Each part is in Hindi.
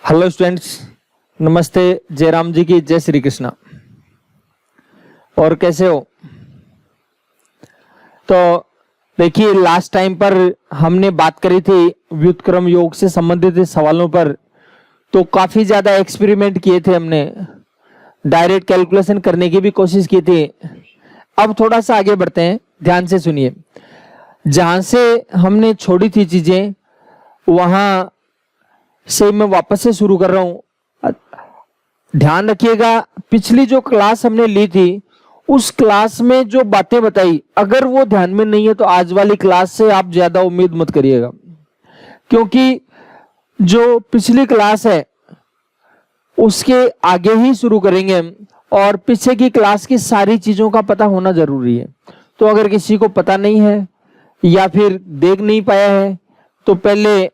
हेलो स्टूडेंट्स, नमस्ते। जयराम जी की जय श्री कृष्णा। और कैसे हो? तो देखिए, लास्ट टाइम पर हमने बात करी थी व्युत्क्रम योग से संबंधित सवालों पर। तो काफी ज्यादा एक्सपेरिमेंट किए थे हमने, डायरेक्ट कैलकुलेशन करने की भी कोशिश की थी। अब थोड़ा सा आगे बढ़ते हैं, ध्यान से सुनिए। जहां से हमने छोड़ी थी चीजें वहां से मैं वापस से शुरू कर रहा हूं। ध्यान रखिएगा, पिछली जो क्लास हमने ली थी उस क्लास में जो बातें बताई, अगर वो ध्यान में नहीं है तो आज वाली क्लास से आप ज्यादा उम्मीद मत करिएगा, क्योंकि जो पिछली क्लास है उसके आगे ही शुरू करेंगे हम, और पीछे की क्लास की सारी चीजों का पता होना जरूरी है। तो अगर किसी को पता नहीं है या फिर देख नहीं पाया है तो पहले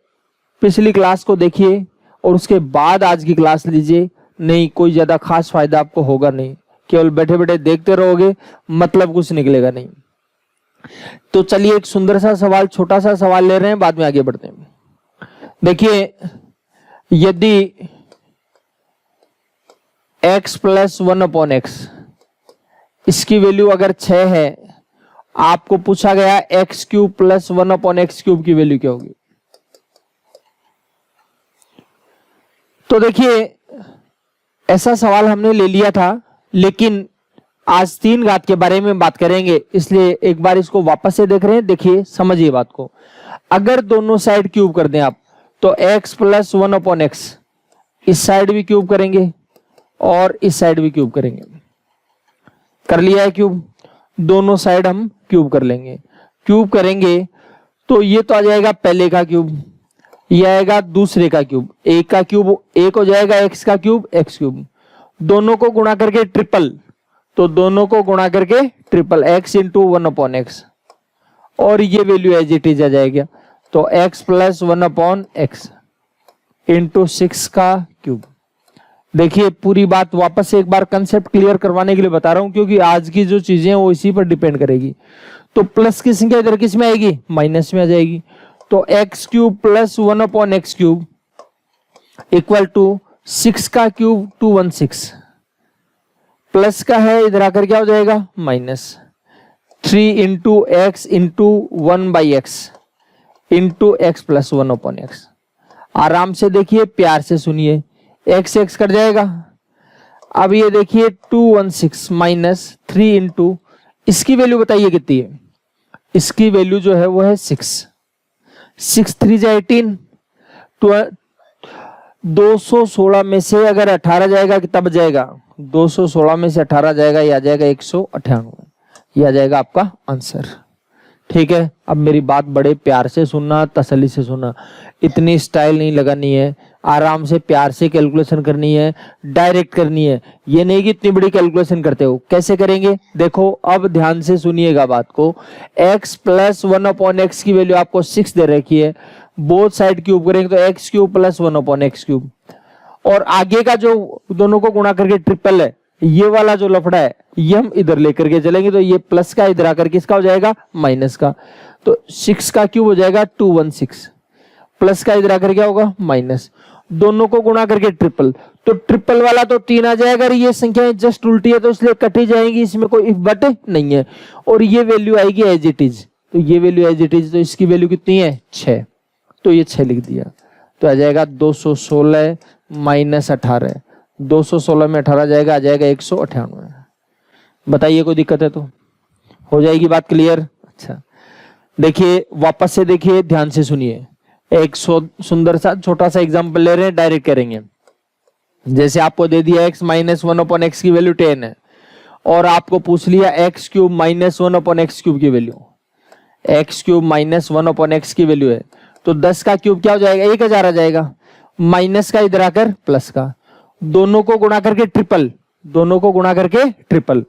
पिछली क्लास को देखिए और उसके बाद आज की क्लास लीजिए। नहीं, कोई ज्यादा खास फायदा आपको होगा नहीं, केवल बैठे बैठे देखते रहोगे, मतलब कुछ निकलेगा नहीं। तो चलिए, एक सुंदर सा सवाल, छोटा सा सवाल ले रहे हैं, बाद में आगे बढ़ते हैं। देखिए, यदि x प्लस 1/x इसकी वैल्यू अगर 6 है, आपको पूछा गया x³ प्लस 1/x³ की वैल्यू क्या होगी। तो देखिए, ऐसा सवाल हमने ले लिया था, लेकिन आज 3 घात के बारे में बात करेंगे, इसलिए एक बार इसको वापस से देख रहे हैं। देखिए, समझिए बात को। अगर दोनों साइड क्यूब कर दें आप, तो x प्लस 1/x इस साइड भी क्यूब करेंगे और इस साइड भी क्यूब करेंगे। कर लिया है क्यूब, दोनों साइड हम क्यूब कर लेंगे। क्यूब करेंगे तो ये तो आ जाएगा पहले का क्यूब, ये आएगा दूसरे का क्यूब। एक का क्यूब एक हो जाएगा, एक्स का क्यूब x³। दोनों को गुणा करके ट्रिपल, तो दोनों को गुणा करके ट्रिपल, x इंटू 1/x, और ये वैल्यू एज इट इज आ जाएगा। तो x प्लस 1/x इंटू 6 का क्यूब। देखिए, पूरी बात वापस से एक बार कंसेप्ट क्लियर करवाने के लिए बता रहा हूं, क्योंकि आज की जो चीजें हैं वो इसी पर डिपेंड करेगी। तो प्लस की संख्या इधर किस में आएगी? माइनस में आ जाएगी। तो x³ plus 1/x³ equal to 6 का क्यूब 216, प्लस का है इधर आकर क्या हो जाएगा? Minus 3 into x into 1/x into x plus 1/x। आराम से देखिए, प्यार से सुनिए, x x कट जाएगा। अब ये देखिए 216 माइनस 3 इंटू, इसकी वैल्यू बताइए कितनी है? इसकी वैल्यू जो है वो है 6 3 18। 216 में से अगर 18 जाएगा कितना बच जाएगा? 216 में से 18 जाएगा, ये आ जाएगा 198। ये आ जाएगा आपका आंसर। ठीक है, अब मेरी बात बड़े प्यार से सुनना, तसल्ली से सुनना, इतनी स्टाइल नहीं लगानी है, आराम से प्यार से कैलकुलेशन करनी है, डायरेक्ट करनी है। ये नहीं कि इतनी बड़ी कैलकुलेशन करते हो। कैसे करेंगे? देखो, अब ध्यान से सुनिएगा बात को। x प्लस 1/x की वैल्यू आपको 6 दे रखी है, बोथ साइड क्यूब करेंगे तो x³ प्लस 1/x³, और आगे का जो दोनों को गुणा करके ट्रिपल है, ये वाला जो लफड़ा है ये हम इधर लेकर के चलेंगे, तो ये प्लस का इधर आकर किसका हो जाएगा? माइनस का। तो 6 का क्यूब हो जाएगा 216, प्लस का इधर आकर क्या होगा? माइनस। दोनों को गुणा करके ट्रिपल, तो ट्रिपल वाला तो 3 आ जाएगा, और ये संख्याएं जस्ट उल्टी है तो इसलिए कटी जाएंगी, इसमें कोई इफ बट नहीं है, और ये वैल्यू आएगी एज इट इज। तो ये वैल्यू एज इट इज, तो इसकी वैल्यू कितनी है? 6। तो ये 6 लिख दिया, तो आ जाएगा 216 माइनस 18। 216 में 18 जाएगा, आ जाएगा 198। बताइए, कोई दिक्कत है तो? हो जाएगी बात क्लियर? अच्छा, देखिए वापस से देखिए, ध्यान से सुनिए। एक सुंदर सा छोटा सा एग्जांपल ले रहे हैं, डायरेक्ट करेंगे। जैसे आपको दे दिया x माइनस 1/x की वैल्यू 10 है, और आपको पूछ लिया x³ माइनस 1/x³ की वैल्यू। x³ माइनस 1/x की वैल्यू है, तो 10 का क्यूब क्या हो जाएगा? 1000 आ जाएगा, माइनस का इधर आकर प्लस का, दोनों को गुणा करके ट्रिपल, दोनों को गुणा करके ट्रिपल,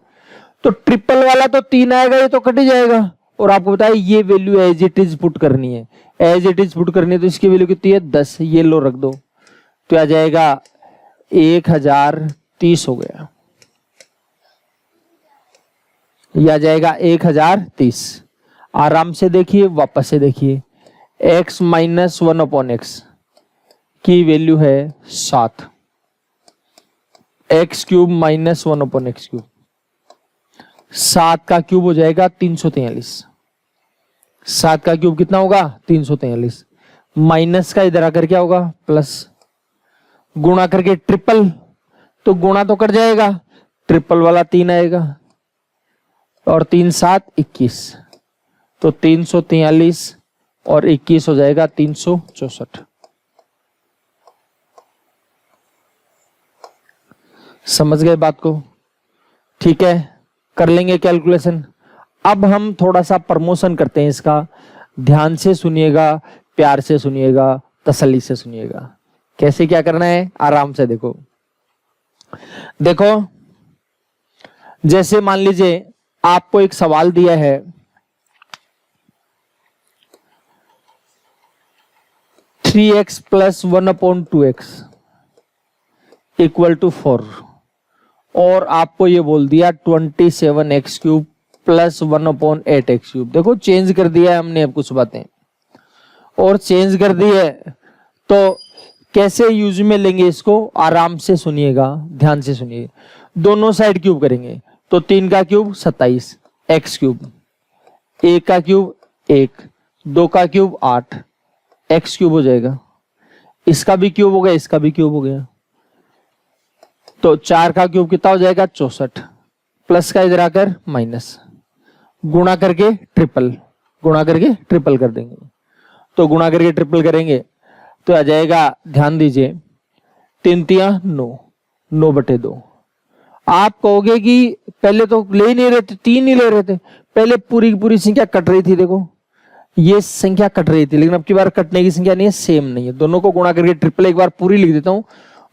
तो ट्रिपल वाला तो 3 आएगा, ये तो कट ही जाएगा। और आपको बताया ये value as it is put करनी है, एज इट इज पुट करनी है, तो इसकी वैल्यू कितनी है? 10। ये लो रख दो, तो आ जाएगा 1030 हो गया, यह आ जाएगा 1030। आराम से देखिए, वापस से देखिए, x माइनस 1/x की वैल्यू है 7, एक्स क्यूब माइनस 1/x³। 7 का क्यूब हो जाएगा 343। 7 का क्यूब कितना होगा 343। माइनस का इधर आकर क्या होगा प्लस, गुणा करके ट्रिपल, तो गुणा तो कट जाएगा, ट्रिपल वाला 3 आएगा और 3 7 21, तो 343 और 21 हो जाएगा 364। समझ गए बात को? ठीक है, कर लेंगे कैलकुलेशन। अब हम थोड़ा सा प्रमोशन करते हैं इसका, ध्यान से सुनिएगा, प्यार से सुनिएगा, तसल्ली से सुनिएगा। कैसे क्या करना है, आराम से देखो। देखो जैसे मान लीजिए आपको एक सवाल दिया है, 3x plus 1/2x equal to 4, और आपको ये बोल दिया 27x³ प्लस 1/8x³। देखो चेंज कर दिया है हमने अब कुछ बातें, और चेंज कर दी है तो कैसे यूज में लेंगे इसको, आराम से सुनिएगा, ध्यान से सुनिए। दोनों साइड क्यूब करेंगे, तो 3 का क्यूब 27 x³, 1 का क्यूब 1, 2 का क्यूब 8 x³ हो जाएगा। इसका भी क्यूब हो गया, इसका भी क्यूब हो गया, तो 4 का क्यूब कितना हो जाएगा 64, प्लस का इधर आकर माइनस, गुणा करके ट्रिपल, गुणा करके ट्रिपल कर देंगे। तो गुणा करके ट्रिपल करेंगे तो आ जाएगा, ध्यान दीजिए, 3 3 9, 9/2। आप कहोगे कि पहले तो ले ही नहीं रहे थे, 3 ही ले रहे थे, पहले पूरी की पूरी संख्या कट रही थी। देखो ये संख्या कट रही थी, लेकिन अब की बार कटने की संख्या नहीं है, सेम नहीं है। दोनों को गुणा करके ट्रिपल एक बार पूरी लिख देता हूं,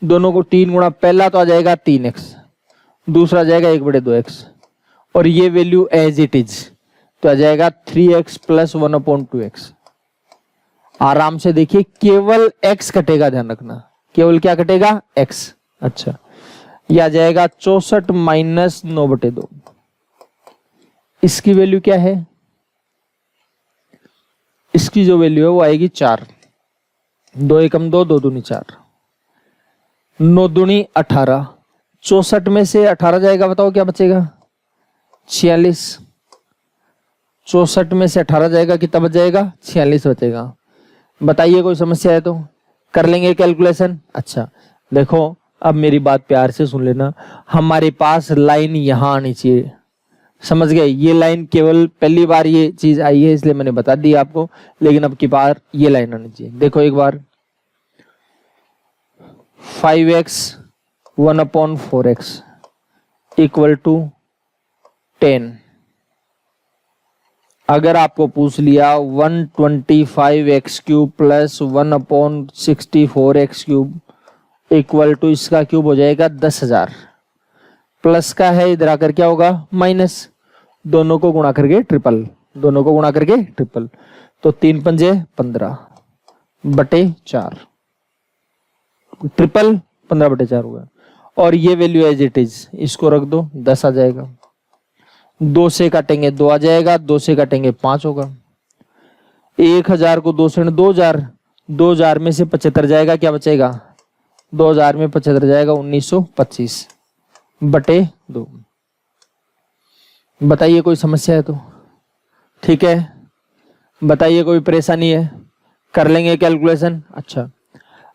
दोनों को 3 गुणा, पहला तो आ जाएगा 3x, दूसरा आ जाएगा 1/2x, और ये वैल्यू एज इट इज, तो आ जाएगा 3x प्लस 1/2x। आराम से देखिए, केवल x कटेगा, ध्यान रखना, केवल क्या कटेगा x। अच्छा, यह आ जाएगा 64 माइनस 9/2। इसकी वैल्यू क्या है, इसकी जो वैल्यू है वो आएगी 4, 2 एकम 2, 2 दूनी 4, 9 दूनी 18। 64 में से 18 जाएगा, बताओ क्या बचेगा 46। 64 में से 18 जाएगा, कितना बच जाएगा 46 बचेगा। बताइए कोई समस्या है तो कर लेंगे कैलकुलेशन। अच्छा देखो, अब मेरी बात प्यार से सुन लेना, हमारे पास लाइन यहां आनी चाहिए, समझ गए? ये लाइन केवल पहली बार ये चीज आई है इसलिए मैंने बता दी आपको, लेकिन अब की बार ये लाइन आनी चाहिए। देखो एक बार, 5x 1/4x इक्वल टू 10। अगर आपको पूछ लिया 125x³ plus 1/64x³ equal to, इसका क्यूब हो जाएगा 10,000, प्लस का है इधर आकर क्या होगा माइनस, दोनों को गुणा करके ट्रिपल, दोनों को गुणा करके ट्रिपल, तो 3 पंजे 15/4, ट्रिपल 15/4 होगा। और ये वैल्यू एज इट इज, इसको रख दो, 10 आ जाएगा। 2 से काटेंगे 2 आ जाएगा, 2 से काटेंगे 5 होगा। 1000 को 2 से 2000, 2000 में से 75 जाएगा, क्या बचेगा 2000 में 75 जाएगा 1925/2। बताइए कोई समस्या है तो, ठीक है, बताइए कोई परेशानी है, कर लेंगे कैलकुलेशन। अच्छा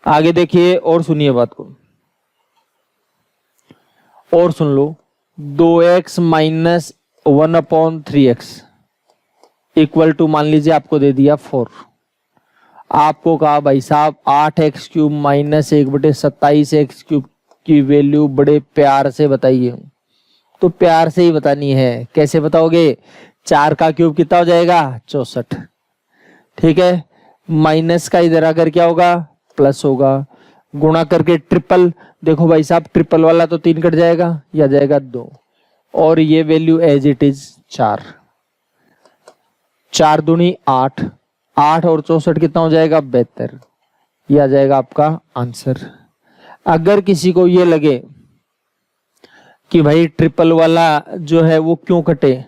आगे देखिए और सुनिए बात को, और सुन लो, 2x minus 1/3x equal to, मान लीजिए आपको दे दिया 4, आपको कहा भाई साहब 8x³ माइनस 1/27x³ की वैल्यू बड़े प्यार से बताइए। तो प्यार से ही बतानी है, कैसे बताओगे, 4 का क्यूब कितना हो जाएगा 64, ठीक है, माइनस का इधर आकर क्या होगा प्लस होगा, गुणा करके ट्रिपल, देखो भाई साहब ट्रिपल वाला तो 3 कट जाएगा, या जाएगा 2, और ये वैल्यू एज इट इज 4, 4 दूनी 8, 8 और 64 कितना हो जाएगा 72, ये आ जाएगा आपका आंसर। अगर किसी को ये लगे कि भाई ट्रिपल वाला जो है वो क्यों कटे,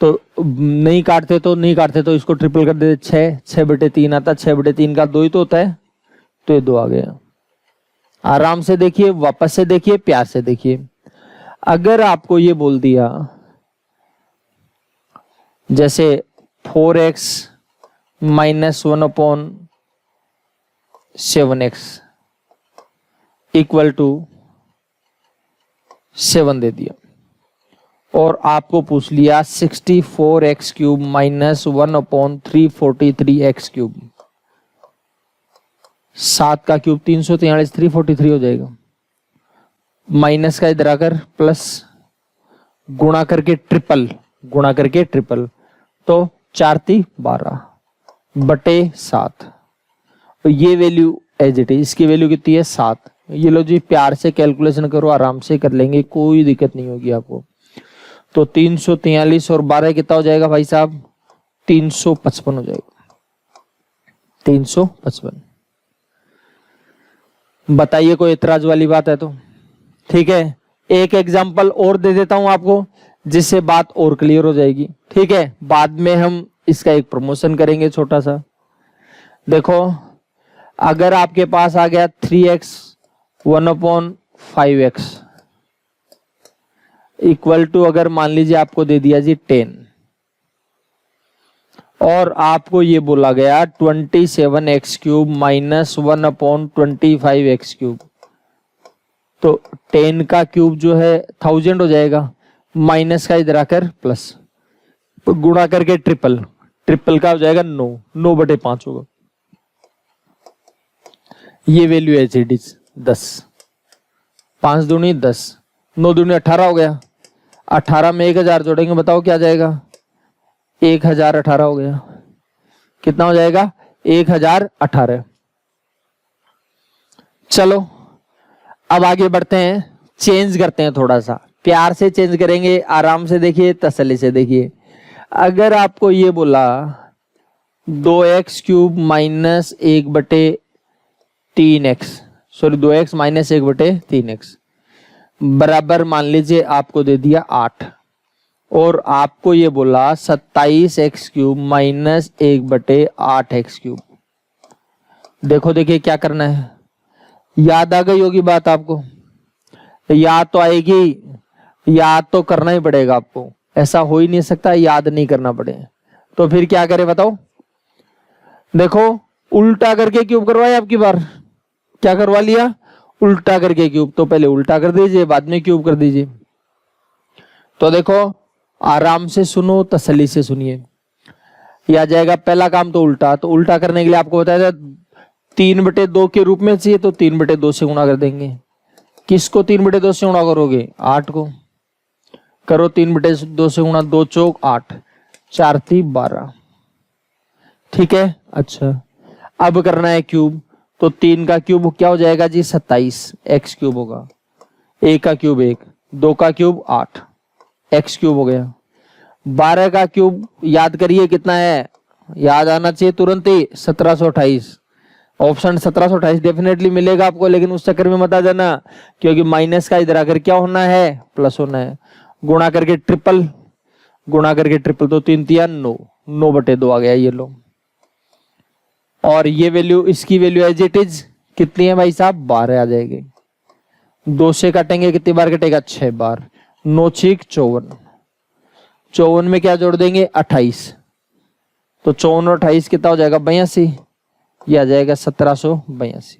तो नहीं काटते तो नहीं काटते तो इसको ट्रिपल कर देते, 6/3 आता, 6/3 का 2 ही तो होता है, तो ये 2 आ गया। आराम से देखिए, वापस से देखिए, प्यार से देखिए। अगर आपको ये बोल दिया जैसे 4x minus 1/7x equal to 7 दे दिया, और आपको पूछ लिया 64x cube minus 1/343x cube, 7 का क्यूब 343, 343 हो जाएगा। माइनस का इधर आकर प्लस, गुणा करके ट्रिपल, गुणा करके ट्रिपल, तो 4 × 12 बटे 7। तो ये वैल्यू एज इट इज, इसकी वैल्यू कितनी है 7। ये लो जी, प्यार से कैलकुलेशन करो, आराम से कर लेंगे, कोई दिक्कत नहीं होगी आपको। तो 343 और 12 कितना हो जाएगा भाई साहब? 355 हो जाएगा, 355। बताइए कोई एतराज वाली बात है तो? ठीक है, एक एग्जांपल और दे देता हूं आपको, जिससे बात और क्लियर हो जाएगी। ठीक है, बाद में हम इसका एक प्रमोशन करेंगे छोटा सा। देखो, अगर आपके पास आ गया 3x 1/5x इक्वल टू, अगर मान लीजिए आपको दे दिया जी 10, और आपको ये बोला गया 27x cube minus 1/25x cube, तो 10 का क्यूब जो है 1000 हो जाएगा, माइनस का इधर आकर प्लस, तो गुणा करके ट्रिपल, ट्रिपल का हो जाएगा 9, 9/5 होगा। ये वैल्यू एज इट इज 10, 5 दूनी 10, 9 दूनी 18 हो गया। 18 में 1000 जोड़ेंगे, बताओ क्या जाएगा? 1018 हो गया। कितना हो जाएगा? 1018। चलो अब आगे बढ़ते हैं, चेंज करते हैं, थोड़ा सा प्यार से चेंज करेंगे, आराम से देखिए, तसल्ली से देखिए। अगर आपको ये बोला 2x cube minus 1/3x, sorry 2x minus 1/3x बराबर, मान लीजिए आपको दे दिया 8, और आपको ये बोला 27x cube minus 1/8x cube. देखो देखिए क्या करना है, याद आ गई होगी बात आपको? याद तो आएगी, याद तो करना ही पड़ेगा आपको, ऐसा हो ही नहीं सकता याद नहीं करना पड़े। तो फिर क्या करें बताओ? देखो, उल्टा करके क्यूब करवाए आपकी बार, क्या करवा लिया? उल्टा करके क्यूब। तो पहले उल्टा कर दीजिए, बाद में क्यूब कर दीजिए। तो देखो, आराम से सुनो, तसल्ली से सुनिए। यह आ जाएगा पहला काम तो उल्टा। तो उल्टा करने के लिए आपको बताया था 3/2 के रूप में चाहिए, तो 3/2 से गुणा कर देंगे। किसको 3/2 से गुणा करोगे? 8 को। करो 3/2 से गुणा, 2 चौक 8, 4 × 12। ठीक है, अच्छा अब करना है क्यूब। तो 3 का क्यूब क्या हो जाएगा जी? 27 x क्यूब होगा। 1 का क्यूब 1, 2 का क्यूब 8 x क्यूब हो गया। 12 का क्यूब याद करिए कितना है, याद आना चाहिए तुरंत ही, 1728। ऑप्शन 1728 डेफिनेटली मिलेगा आपको, लेकिन उस चक्कर में मत आ जाना, क्योंकि माइनस का इधर आकर क्या होना है? प्लस होना है। गुणा करके ट्रिपल, गुणा करके ट्रिपल, तो 3 × 3 9, 9/2 आ गया, ये लो। और ये वैल्यू, इसकी वैल्यू एज इट इज कितनी है भाई साहब? 12 आ जाएगी। 2 से काटेंगे, कितनी बार कटेगा? 6 बार। 9 × 6 = 54। 54 में क्या जोड़ देंगे? 28। तो 54 और 28 कितना हो जाएगा? 82। ये आ जाएगा 1782।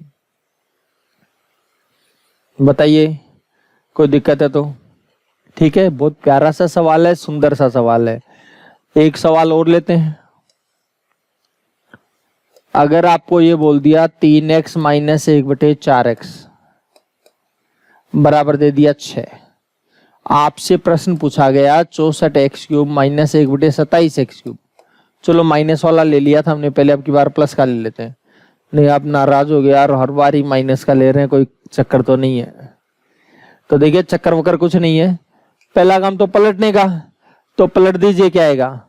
बताइए कोई दिक्कत है तो? ठीक है, बहुत प्यारा सा सवाल है, सुंदर सा सवाल है। एक सवाल और लेते हैं। अगर आपको ये बोल दिया 3x माइनस 1/4x बराबर दे दिया 6, आपसे प्रश्न पूछा गया 64x cube minus 1/27x cube. चलो माइनस वाला ले लिया था हमने पहले, अब की बार प्लस का ले लेते हैं। नहीं, आप नाराज हो गए यार, हर बार ही माइनस का ले रहे हैं, कोई चक्कर तो नहीं है? तो देखिए, चक्कर वक्कर कुछ नहीं है। पहला काम तो पलटने का, तो पलट दीजिए, क्या आएगा?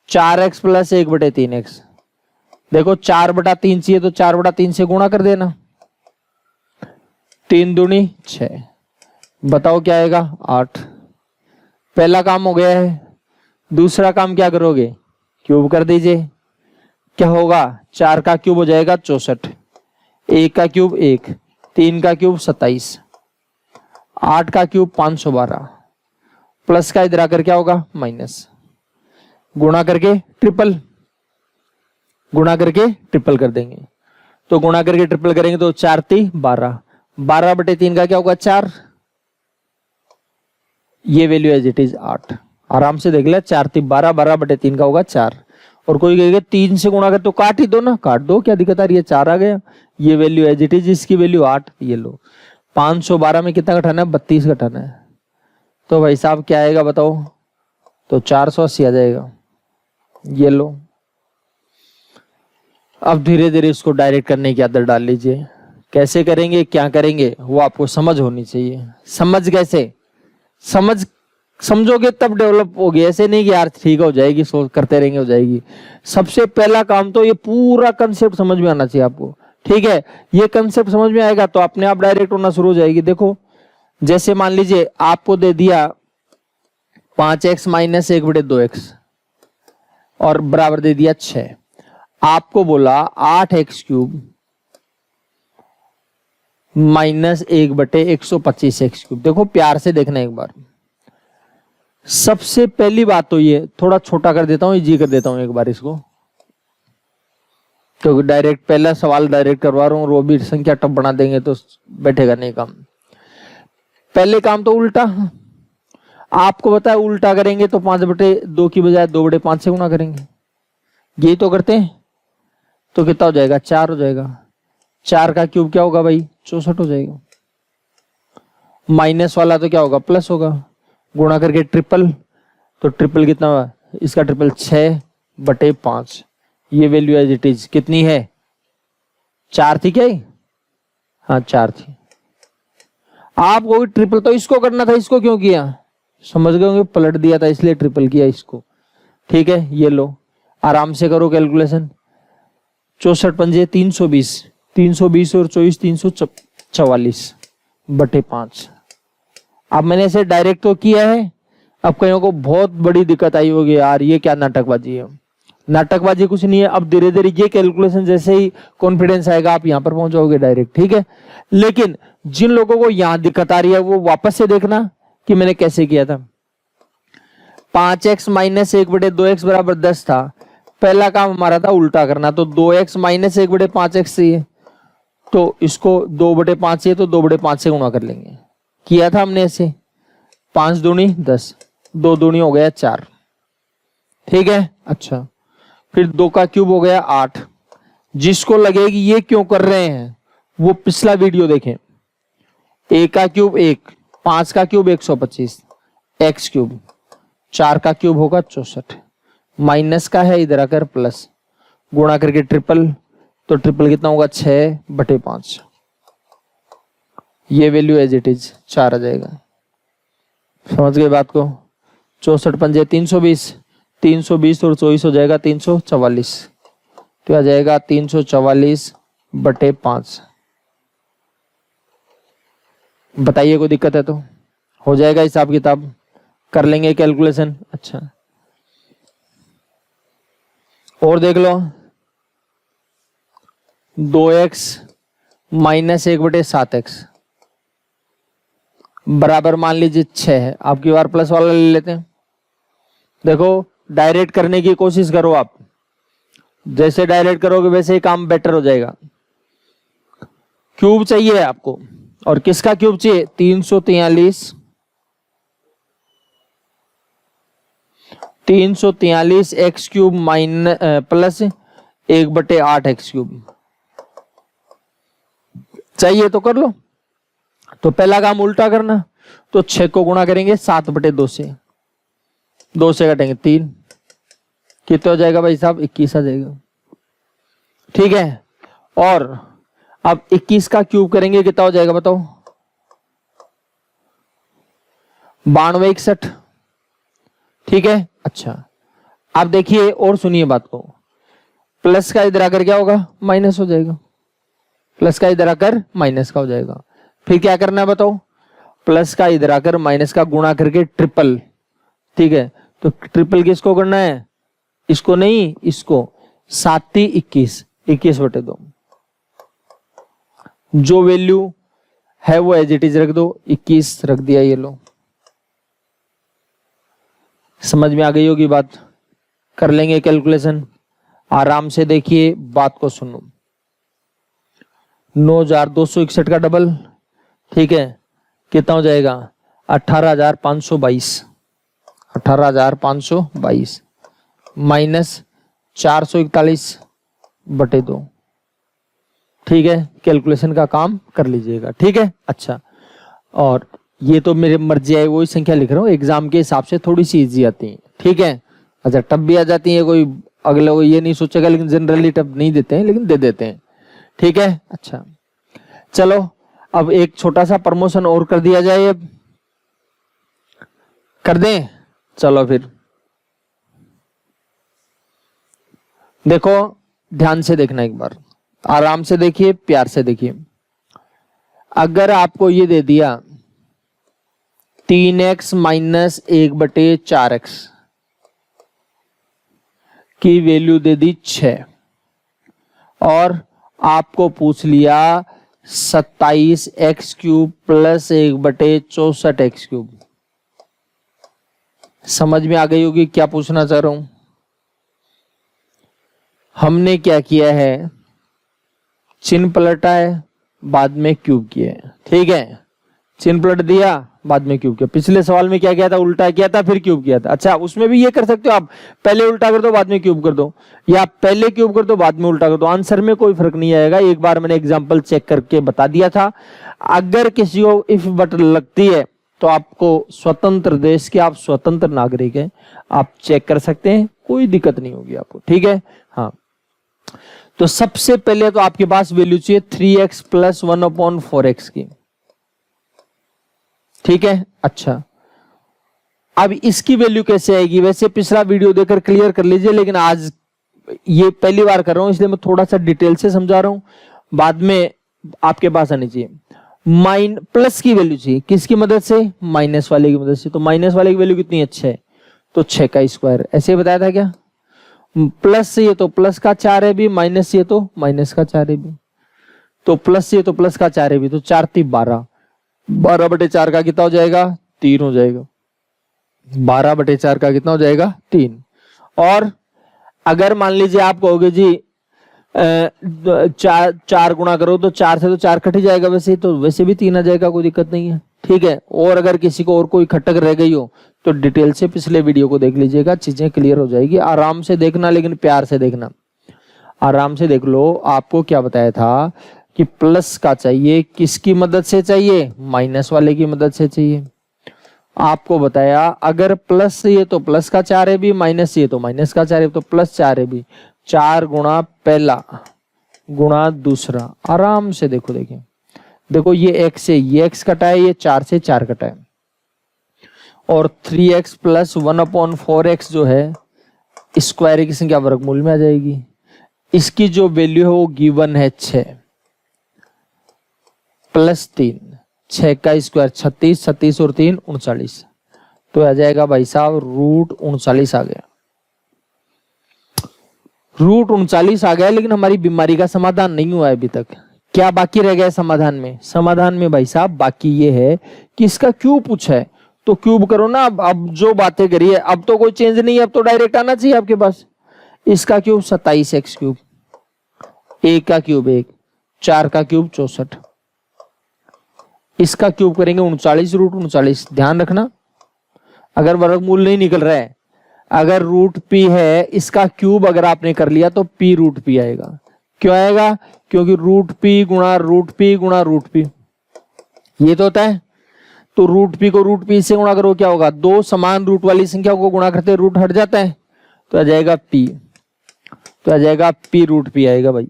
4x plus 1/3x। देखो 4/3 चाहिए, तो 4/3 से गुणा कर देना, 3 दूनी 6। बताओ क्या आएगा? 8। पहला काम हो गया है। दूसरा काम क्या करोगे? क्यूब कर दीजिए। क्या होगा? 4 का क्यूब हो जाएगा 64, 1 का क्यूब 1, 3 का क्यूब 27, 8 का क्यूब 512, प्लस का इधर आकर क्या होगा माइनस, गुणा करके ट्रिपल, गुणा करके ट्रिपल कर देंगे। तो गुणा करके ट्रिपल करेंगे तो 4 3 12, 12/3 का क्या होगा 4, ये वैल्यू एज इट इज 8। आराम से देख ले, 4 3 12, 12/3 का होगा 4। और कोई कहेगा 3 से गुणा कर तो काट ही दो ना, काट दो, क्या दिक्कत आ रही है, 4 आ गया। ये वैल्यू एज इट इज, इसकी वैल्यू 8, ये लो। 512 में कितना घटाना है, 32 घटाना है। तो भाई साहब क्या आएगा बताओ, तो 480 आ जाएगा, ये लो। अब धीरे धीरे इसको डायरेक्ट करने की आदत डाल लीजिए। कैसे करेंगे, क्या करेंगे, वो आपको समझ होनी चाहिए। समझ कैसे, समझोगे तब डेवलप होगी, ऐसे नहीं कि यार ठीक हो जाएगी, सोच करते रहेंगे हो जाएगी। सबसे पहला काम तो ये पूरा कंसेप्ट समझ में आना चाहिए आपको, ठीक है। ये कंसेप्ट समझ में आएगा तो अपने आप डायरेक्ट होना शुरू हो जाएगी। देखो जैसे मान लीजिए आपको दे दिया 5x माइनस 1/2x और बराबर दे दिया 6, आपको बोला 8x cube minus 1/125x cube. देखो प्यार से देखना एक बार, सबसे पहली बात तो ये थोड़ा छोटा कर देता हूं, जी कर देता हूं एक बार इसको, तो डायरेक्ट पहला सवाल डायरेक्ट करवा रहा हूं, रो भी संख्या टप बना देंगे तो बैठेगा नहीं काम। पहले काम तो उल्टा, आपको पता है उल्टा करेंगे तो 5/2 की बजाय 2/5 से गुणा करेंगे, यही तो करते हैं। तो कितना हो जाएगा, 4 हो जाएगा। 4 का क्यूब क्या होगा भाई, 64 हो जाएगा। माइनस वाला तो क्या होगा, प्लस होगा। गुणा करके ट्रिपल, तो ट्रिपल कितना हुआ, इसका ट्रिपल 6/5, ये वैल्यू एज इट इज कितनी है, 4 थी क्या, हाँ 4 थी। आपको ट्रिपल तो इसको करना था, इसको क्यों किया, समझ गए होंगे, पलट दिया था इसलिए ट्रिपल किया इसको, ठीक है। ये लो आराम से करो कैलकुलेशन, 64 पंजे 320, 320 और 24 344/5। अब मैंने इसे डायरेक्ट तो किया है। अब कईयों को बहुत बड़ी दिक्कत आई होगी, यार ये क्या नाटकबाजी है। नाटकबाजी कुछ नहीं है। अब धीरे धीरे ये कैलकुलेशन जैसे ही कॉन्फिडेंस आएगा आप यहां पर पहुंच जाओगे डायरेक्ट, ठीक है। लेकिन जिन लोगों को यहां दिक्कत आ रही है वो वापस से देखना कि मैंने कैसे किया था। 5x माइनस 1/2x बराबर 10 था, पहला काम हमारा था उल्टा करना, तो 2x माइनस 1/5x चाहिए, तो इसको 2/5 चाहिए तो 2/5 से गुणा कर लेंगे। किया था हमने ऐसे, 5 दूनी 10, 2 दूनी हो गया 4, ठीक है। अच्छा फिर 2 का क्यूब हो गया 8। जिसको लगेगी ये क्यों कर रहे हैं वो पिछला वीडियो देखें। 1 का क्यूब 1, 5 का क्यूब 125, x क्यूब, 4 का क्यूब होगा 64, माइनस का है इधर आकर प्लस, गुणा करके ट्रिपल, तो ट्रिपल कितना होगा 6/5, ये वैल्यू एज इट इज 4 आ जाएगा। समझ गए बात को। 64 पंजे 320, 320 और 24 हो जाएगा 344, तो आ जाएगा 344/5। बताइए कोई दिक्कत है तो, हो जाएगा हिसाब किताब, कर लेंगे कैलकुलेशन। अच्छा और देख लो, 2x माइनस 1/7x बराबर मान लीजिए 6 है। आपकी बार प्लस वाला ले लेते हैं। देखो डायरेक्ट करने की कोशिश करो आप, जैसे डायरेक्ट करोगे वैसे ही काम बेटर हो जाएगा। क्यूब चाहिए आपको, और किसका क्यूब चाहिए, 343 x cube minus plus 1/8x cube चाहिए, तो कर लो। तो पहला काम उल्टा करना, तो 6 को गुणा करेंगे 7/2 से, 2 से घटेंगे 3, कितना हो जाएगा भाई साहब, 21 आ जाएगा, ठीक है। और अब 21 का क्यूब करेंगे कितना हो जाएगा बताओ, 92 61, ठीक है। अच्छा अब देखिए और सुनिए बात को, प्लस का इधर आकर क्या होगा, माइनस हो जाएगा, प्लस का इधर आकर माइनस का हो जाएगा। फिर क्या करना है बताओ, प्लस का इधर आकर माइनस का गुणा करके ट्रिपल, ठीक है। तो ट्रिपल किसको करना है, इसको नहीं, इसको, 7 × 21, 21/2, जो वैल्यू है वो एज इट इज रख दो, 21 रख दिया, ये लो। समझ में आ गई होगी बात। कर लेंगे कैलकुलेशन, आराम से देखिए, बात को सुनो। 9261 का डबल, ठीक है, कितना हो जाएगा? 18,522, 18,522 माइनस 441/2, ठीक है। कैलकुलेशन का काम कर लीजिएगा, ठीक है। अच्छा, और ये तो मेरे मर्जी है, वही संख्या लिख रहा हूँ, एग्जाम के हिसाब से थोड़ी सी इजी आती है, ठीक है। अच्छा, टब भी आ जाती है, कोई अगले को ये नहीं सोचेगा, लेकिन जनरली टब नहीं देते हैं, लेकिन दे देते हैं, ठीक है। अच्छा चलो, अब एक छोटा सा प्रमोशन और कर दिया जाए, अब कर दें। चलो फिर देखो, ध्यान से देखना, एक बार आराम से देखिए, प्यार से देखिए। अगर आपको ये दे दिया 3x माइनस 1/4x की वैल्यू दे दी 6, और आपको पूछ लिया 27x³ प्लस 1/64x³, समझ में आ गई होगी क्या पूछना चाह रहा हूं। हमने क्या किया है, चिन्ह पलटा है, बाद में क्यूब किया है, ठीक है। चिन्ह पलट दिया, बाद में क्यूब किया। पिछले सवाल में क्या किया था? उल्टा किया था, फिर क्यूब किया था। अच्छा, उसमें भी ये कर सकते हो आप, पहले उल्टा कर दो बाद में क्यूब कर दो, या पहले क्यूब कर दो बाद में उल्टा कर दो, आंसर में कोई फर्क नहीं आएगा। एक बार मैंने एग्जांपल चेक करके बता दिया था। अगर किसी को इफ बटन लगती है तो आपको स्वतंत्र देश के, आप स्वतंत्र नागरिक हैं, आप चेक कर सकते हैं, कोई दिक्कत नहीं होगी आपको, ठीक है। हाँ, तो सबसे पहले तो आपके पास वैल्यू चाहिए 3x प्लस 1/4x की, ठीक है। अच्छा, अब इसकी वैल्यू कैसे आएगी? वैसे पिछला वीडियो देखकर क्लियर कर लीजिए, लेकिन आज ये पहली बार कर रहा हूं, इसलिए मैं थोड़ा सा डिटेल से समझा रहा हूं, बाद में आपके पास आनी चाहिए। प्लस की वैल्यू चाहिए, किसकी मदद से? माइनस वाले की मदद से। तो माइनस वाले की वैल्यू कितनी है? 6, तो 6 का स्क्वायर, ऐसे बताया था क्या? प्लस से ये तो प्लस का 4 है भी, माइनस से ये तो माइनस का 4 है भी, तो प्लस से ये तो प्लस का 4 है भी, तो 4 3 12, 12/4 का कितना हो जाएगा? 3 हो जाएगा। 12/4 का कितना हो जाएगा? 3। और अगर मान लीजिए आप कहोगे जी 4 गुणा करो, तो 4 से तो 4 कट ही जाएगा, वैसे तो वैसे भी 3 आ जाएगा, कोई दिक्कत नहीं है, ठीक है। और अगर किसी को और कोई खटक रह गई हो तो डिटेल से पिछले वीडियो को देख लीजिएगा, चीजें क्लियर हो जाएगी। आराम से देखना, लेकिन प्यार से देखना, आराम से देख लो। आपको क्या बताया था कि प्लस का चाहिए, किसकी मदद से चाहिए? माइनस वाले की मदद से चाहिए। आपको बताया अगर प्लस से ये तो प्लस का 4 है भी, माइनस से ये तो माइनस का 4 है, तो प्लस 4 है भी, 4 गुणा पहला गुणा दूसरा। आराम से देखो, देखिए देखो, ये x से ये x कटा है, ये 4 से 4 कटा है, और 3x प्लस 1/4x जो है स्क्वायर की संख्या वर्गमूल में आ जाएगी। इसकी जो वैल्यू है वो गिवन है 6 प्लस 3, 6 का स्क्वायर 36, 36 और 3 39, तो आ जाएगा भाई साहब √39 आ गया। √39 आ गया, लेकिन हमारी बीमारी का समाधान नहीं हुआ है अभी तक। क्या बाकी रह गया समाधान में? समाधान में भाई साहब बाकी ये है कि इसका क्यूब पूछा है, तो क्यूब करो ना। अब जो बातें करी है, अब तो कोई चेंज नहीं है, अब तो डायरेक्ट आना चाहिए आपके पास। इसका क्यूब 27x³, 1 का क्यूब 1, 4 का क्यूब 64, इसका क्यूब करेंगे 39 √39। ध्यान रखना, अगर वर्गमूल नहीं निकल रहा है, अगर √p है, इसका क्यूब अगर आपने कर लिया तो p √p आएगा। क्यों आएगा? क्योंकि √p गुणा √p गुणा √p ये तो होता है। तो √p को √p से गुणा करो, क्या होगा? 2 समान रूट वाली संख्या को गुणा करते रूट हट जाता है, तो आ जाएगा p, तो आ जाएगा p √p आएगा भाई,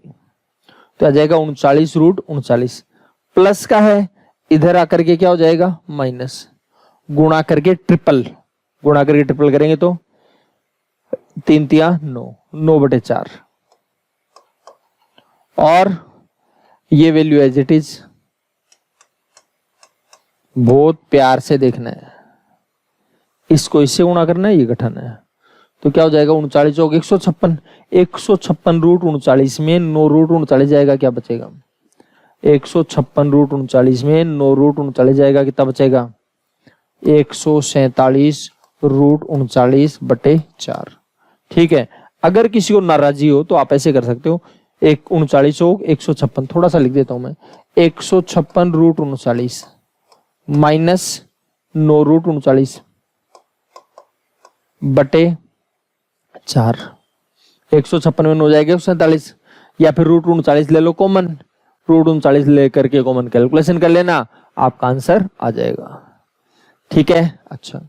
तो आ जाएगा 39 √39। प्लस का है, इधर आकर के क्या हो जाएगा? माइनस, गुणा करके ट्रिपल, गुणा करके ट्रिपल करेंगे तो 3 3 9, 9/4, और ये वैल्यू एज इट इज। बहुत प्यार से देखना है, इसको इससे गुणा करना है, ये घटाना है, तो क्या हो जाएगा? 39 और 156, 156 √39 में 9 √39 जाएगा, क्या बचेगा? 156 रूट 39 में 9 रूट 39 जाएगा, कितना बचेगा 147 रूट 39/4। ठीक है, अगर किसी को नाराजगी हो तो आप ऐसे कर सकते हो, 39 हो 156, थोड़ा सा लिख देता हूं मैं, 156 रूट 39 माइनस 9 रूट 39/4। 156 में 9 जाएगा 147, या फिर रूट 39 ले लो कॉमन, रूट 39 लेकर के कॉमन कैलकुलेशन कर लेना, आपका आंसर आ जाएगा। ठीक है, अच्छा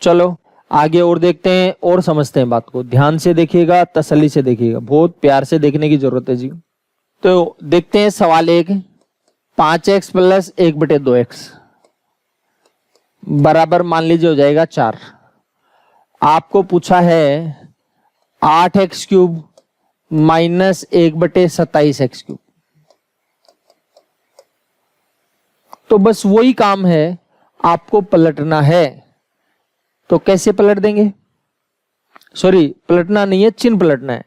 चलो आगे और देखते हैं और समझते हैं बात को। ध्यान से देखिएगा, तसल्ली से देखिएगा, बहुत प्यार से देखने की जरूरत है जी। तो देखते हैं सवाल 1, 5x + 1/2x बराबर मान लीजिए हो जाएगा 4। आपको पूछा है 8x³ माइनस 1/27x³। तो बस वही काम है, आपको पलटना है। तो कैसे पलट देंगे, सॉरी पलटना नहीं है, चिन्ह पलटना है,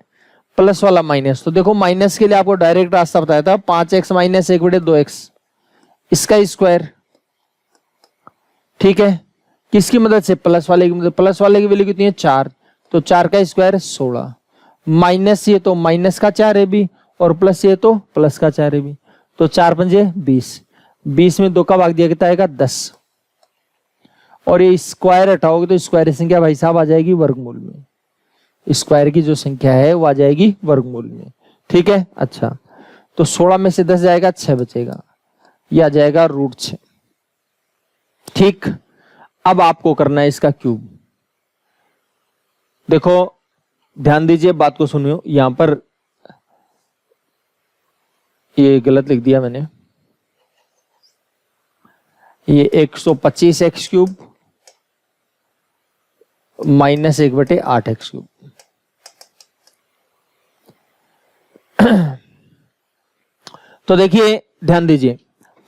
प्लस वाला माइनस। तो देखो माइनस के लिए आपको डायरेक्ट रास्ता बताया था, 5x माइनस 1/2x, इसका स्क्वायर। ठीक है, किसकी मदद से, प्लस वाले की मदद। प्लस वाले की वैल्यू कितनी है 4, तो 4 का स्क्वायर 16, माइनस ये तो माइनस का 4 है भी, और प्लस ये तो प्लस का 4 है भी, तो 4 पंजे 20, 20 में 2 का भाग दिया कितना आएगा 10, और ये स्क्वायर हटाओगे तो स्क्वायर की संख्या भाई साहब आ जाएगी वर्गमूल में, स्क्वायर की जो संख्या है वो आ जाएगी वर्गमूल में। ठीक है, अच्छा तो 16 में से 10 जाएगा 6 बचेगा, यह आ जाएगा √6। ठीक, अब आपको करना है इसका क्यूब। देखो ध्यान दीजिए, बात को सुनियो, यहां पर ये गलत लिख दिया मैंने, ये 125x³ माइनस 1/8x³। तो देखिए ध्यान दीजिए,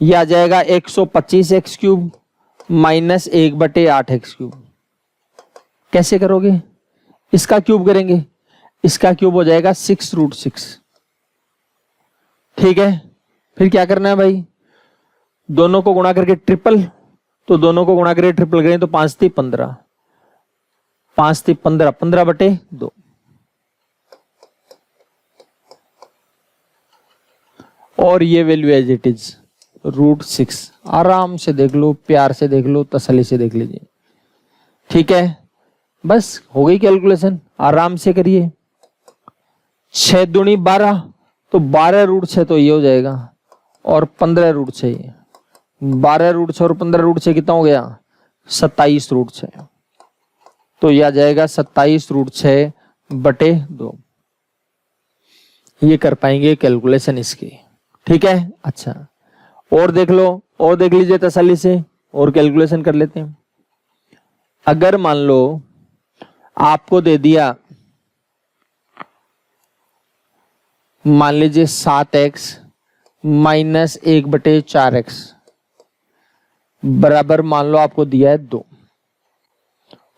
यह आ जाएगा 125x³ माइनस 1/8x³। कैसे करोगे, इसका क्यूब करेंगे, इसका क्यूब हो जाएगा 6√6। ठीक है, फिर क्या करना है भाई, दोनों को गुणा करके ट्रिपल, तो दोनों को गुणा करके ट्रिपल करें तो 5 × 15, 5 × 15, 15/2। और ये वैल्यू एज इट इज √6। आराम से देख लो, प्यार से देख लो, तसल्ली से देख लीजिए। ठीक है, बस हो गई कैलकुलेशन, आराम से करिए। 6 दूनी 12, तो 12√6 तो ये हो जाएगा, और 15√6, 12√6 और 15√6 कितना हो गया 27√6। तो यह आ जाएगा 27√6/2। ये कर पाएंगे कैलकुलेशन इसकी। ठीक है, अच्छा और देख लो, और देख लीजिए तसल्ली से, और कैलकुलेशन कर लेते हैं। अगर मान लो आपको दे दिया, मान लीजिए 7x माइनस 1/4x बराबर मान लो आपको दिया है 2,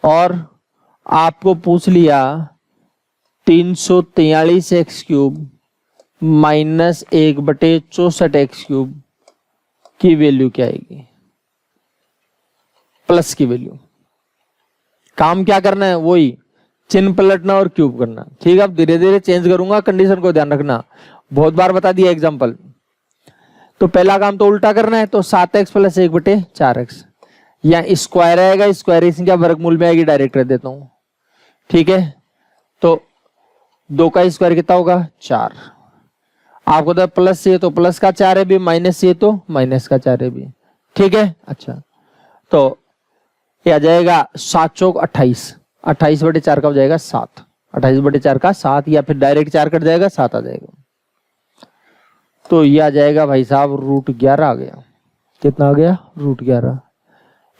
और आपको पूछ लिया 343x³ माइनस 1/64x³ की वैल्यू क्या आएगी, प्लस की वैल्यू। काम क्या करना है, वही चिन्ह पलटना और क्यूब करना। ठीक है, अब धीरे धीरे चेंज करूंगा, कंडीशन को ध्यान रखना, बहुत बार बता दिया एग्जांपल। तो पहला काम तो उल्टा करना है, तो 7x + 1/4x, या स्क्वायर आएगा, स्क्वायर की संख्या वर्गमूल में आएगी, डायरेक्ट रख देता हूं। ठीक है, तो 2 का स्क्वायर कितना होगा 4, आपको तो प्लस चाहिए तो प्लस का 4 है भी, माइनस चाहिए तो माइनस का 4 है भी। ठीक है, अच्छा तो ये आ जाएगा 7 चौक 28, 28/4 का हो जाएगा 7, 28/4 का 7, या फिर डायरेक्ट 4 कट जाएगा 7 आ जाएगा। तो ये आ जाएगा भाई साहब √11 आ गया। कितना आ गया √11।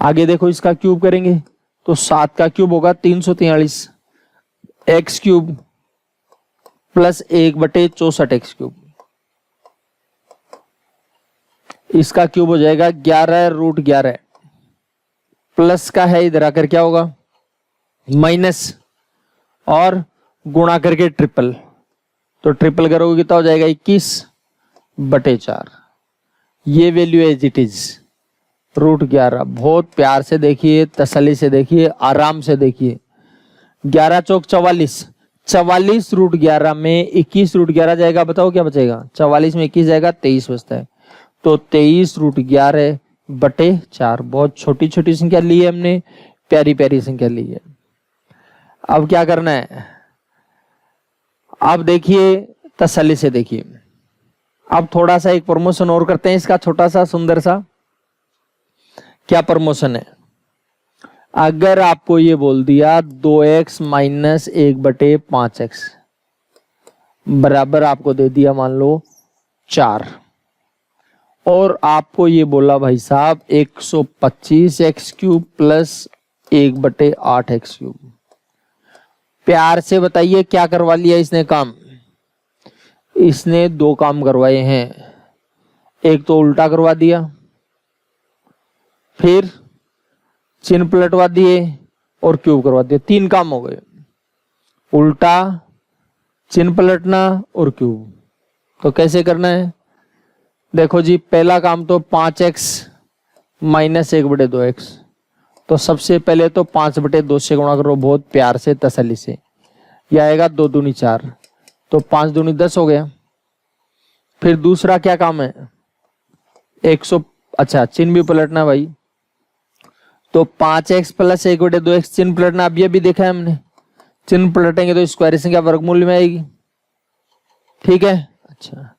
आगे देखो इसका क्यूब करेंगे, तो 7 का क्यूब होगा 343 x³ प्लस 1/64x³। इसका क्यूब हो जाएगा 11√11, प्लस का है इधर आकर क्या होगा माइनस, और गुणा करके ट्रिपल, तो ट्रिपल करोगे कितना हो जाएगा 21/4। ये वैल्यू एज इट इज √11। बहुत प्यार से देखिए, तसल्ली से देखिए, आराम से देखिए। 11 चौक 44, 44 √11 में 21 √11 जाएगा, बताओ क्या बचेगा? 44 में 21 जाएगा, 23 बचता है। तो 23 √11 बटे 4। बहुत छोटी छोटी संख्या ली है हमने, प्यारी प्यारी संख्या ली है। अब क्या करना है? अब देखिए, तसल्ली से देखिए। अब थोड़ा सा एक प्रमोशन और करते हैं इसका, छोटा सा सुंदर सा। क्या प्रमोशन है? अगर आपको ये बोल दिया 2x - 1/5x बराबर आपको दे दिया मान लो 4, और आपको ये बोला भाई साहब 125x³ प्लस 1/8x³, प्यार से बताइए क्या करवा लिया इसने काम? इसने 2 काम करवाए हैं। एक तो उल्टा करवा दिया, फिर चिन्ह पलटवा दिए और क्यूब करवा दिए। 3 काम हो गए, उल्टा, चिन्ह पलटना और क्यूब। तो कैसे करना है? देखो जी, पहला काम तो 5x - 1/2x। तो सबसे पहले तो 5/2 से गुणा करो, बहुत प्यार से तसल्ली से। यह आएगा 2 दूनी 4, तो 5 दूनी 10 हो गया। फिर दूसरा क्या काम है? 100, अच्छा चिन्ह भी पलटना भाई। तो 5x + 1/2x चिन्ह पलटना, अब ये भी देखा है हमने। चिन्ह पलटेंगे तो स्क्वायर संख्या वर्गमूल में आएगी, ठीक है। अच्छा,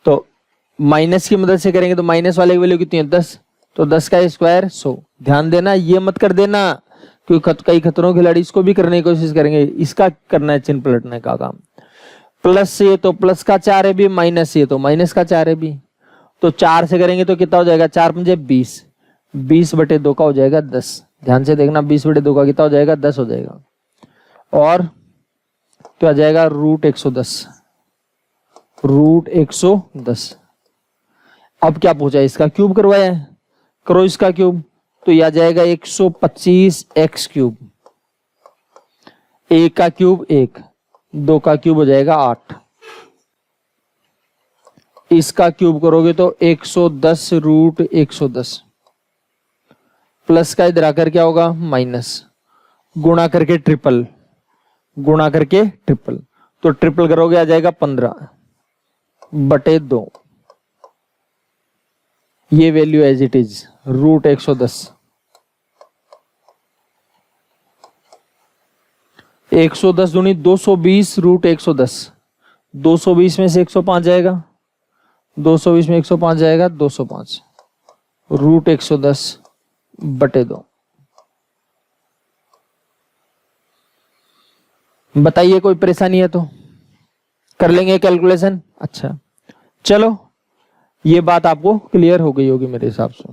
तो माइनस की मदद से करेंगे तो माइनस वाले की वैल्यू कितनी है? 10। तो 10 का स्क्वायर 100। ध्यान देना, ये मत कर देना, क्योंकि कई खतरों के खिलाड़ी इसको भी करने की कोशिश करेंगे। इसका करना है चिन्ह पलटने का काम। प्लस से तो प्लस का 4 है भी, माइनस से तो माइनस का 4 है भी। तो 4 से करेंगे तो कितना हो जाएगा? 4 × 5 = 20, 20/2 का हो जाएगा 10। ध्यान से देखना, 20/2 का कितना हो जाएगा? 10 हो जाएगा। और तो आ जाएगा √110, √110। अब क्या पूछा? इसका क्यूब करवाया है, करो इसका क्यूब। तो यह आ जाएगा 125x³। 1 का क्यूब 1, 2 का क्यूब हो जाएगा 8। इसका क्यूब करोगे तो 110 √110, प्लस का इधर आकर क्या होगा? माइनस, गुणा करके ट्रिपल, गुणा करके ट्रिपल। तो ट्रिपल करोगे आ जाएगा 15/2। ये वैल्यू एज इट इज √110। 110 दूनी 220 √110। 220 में से 105 जाएगा, 220 में 105 जाएगा, 205 √110/2। बताइए, कोई परेशानी है तो कर लेंगे कैलकुलेशन। अच्छा चलो, ये बात आपको क्लियर हो गई होगी मेरे हिसाब से।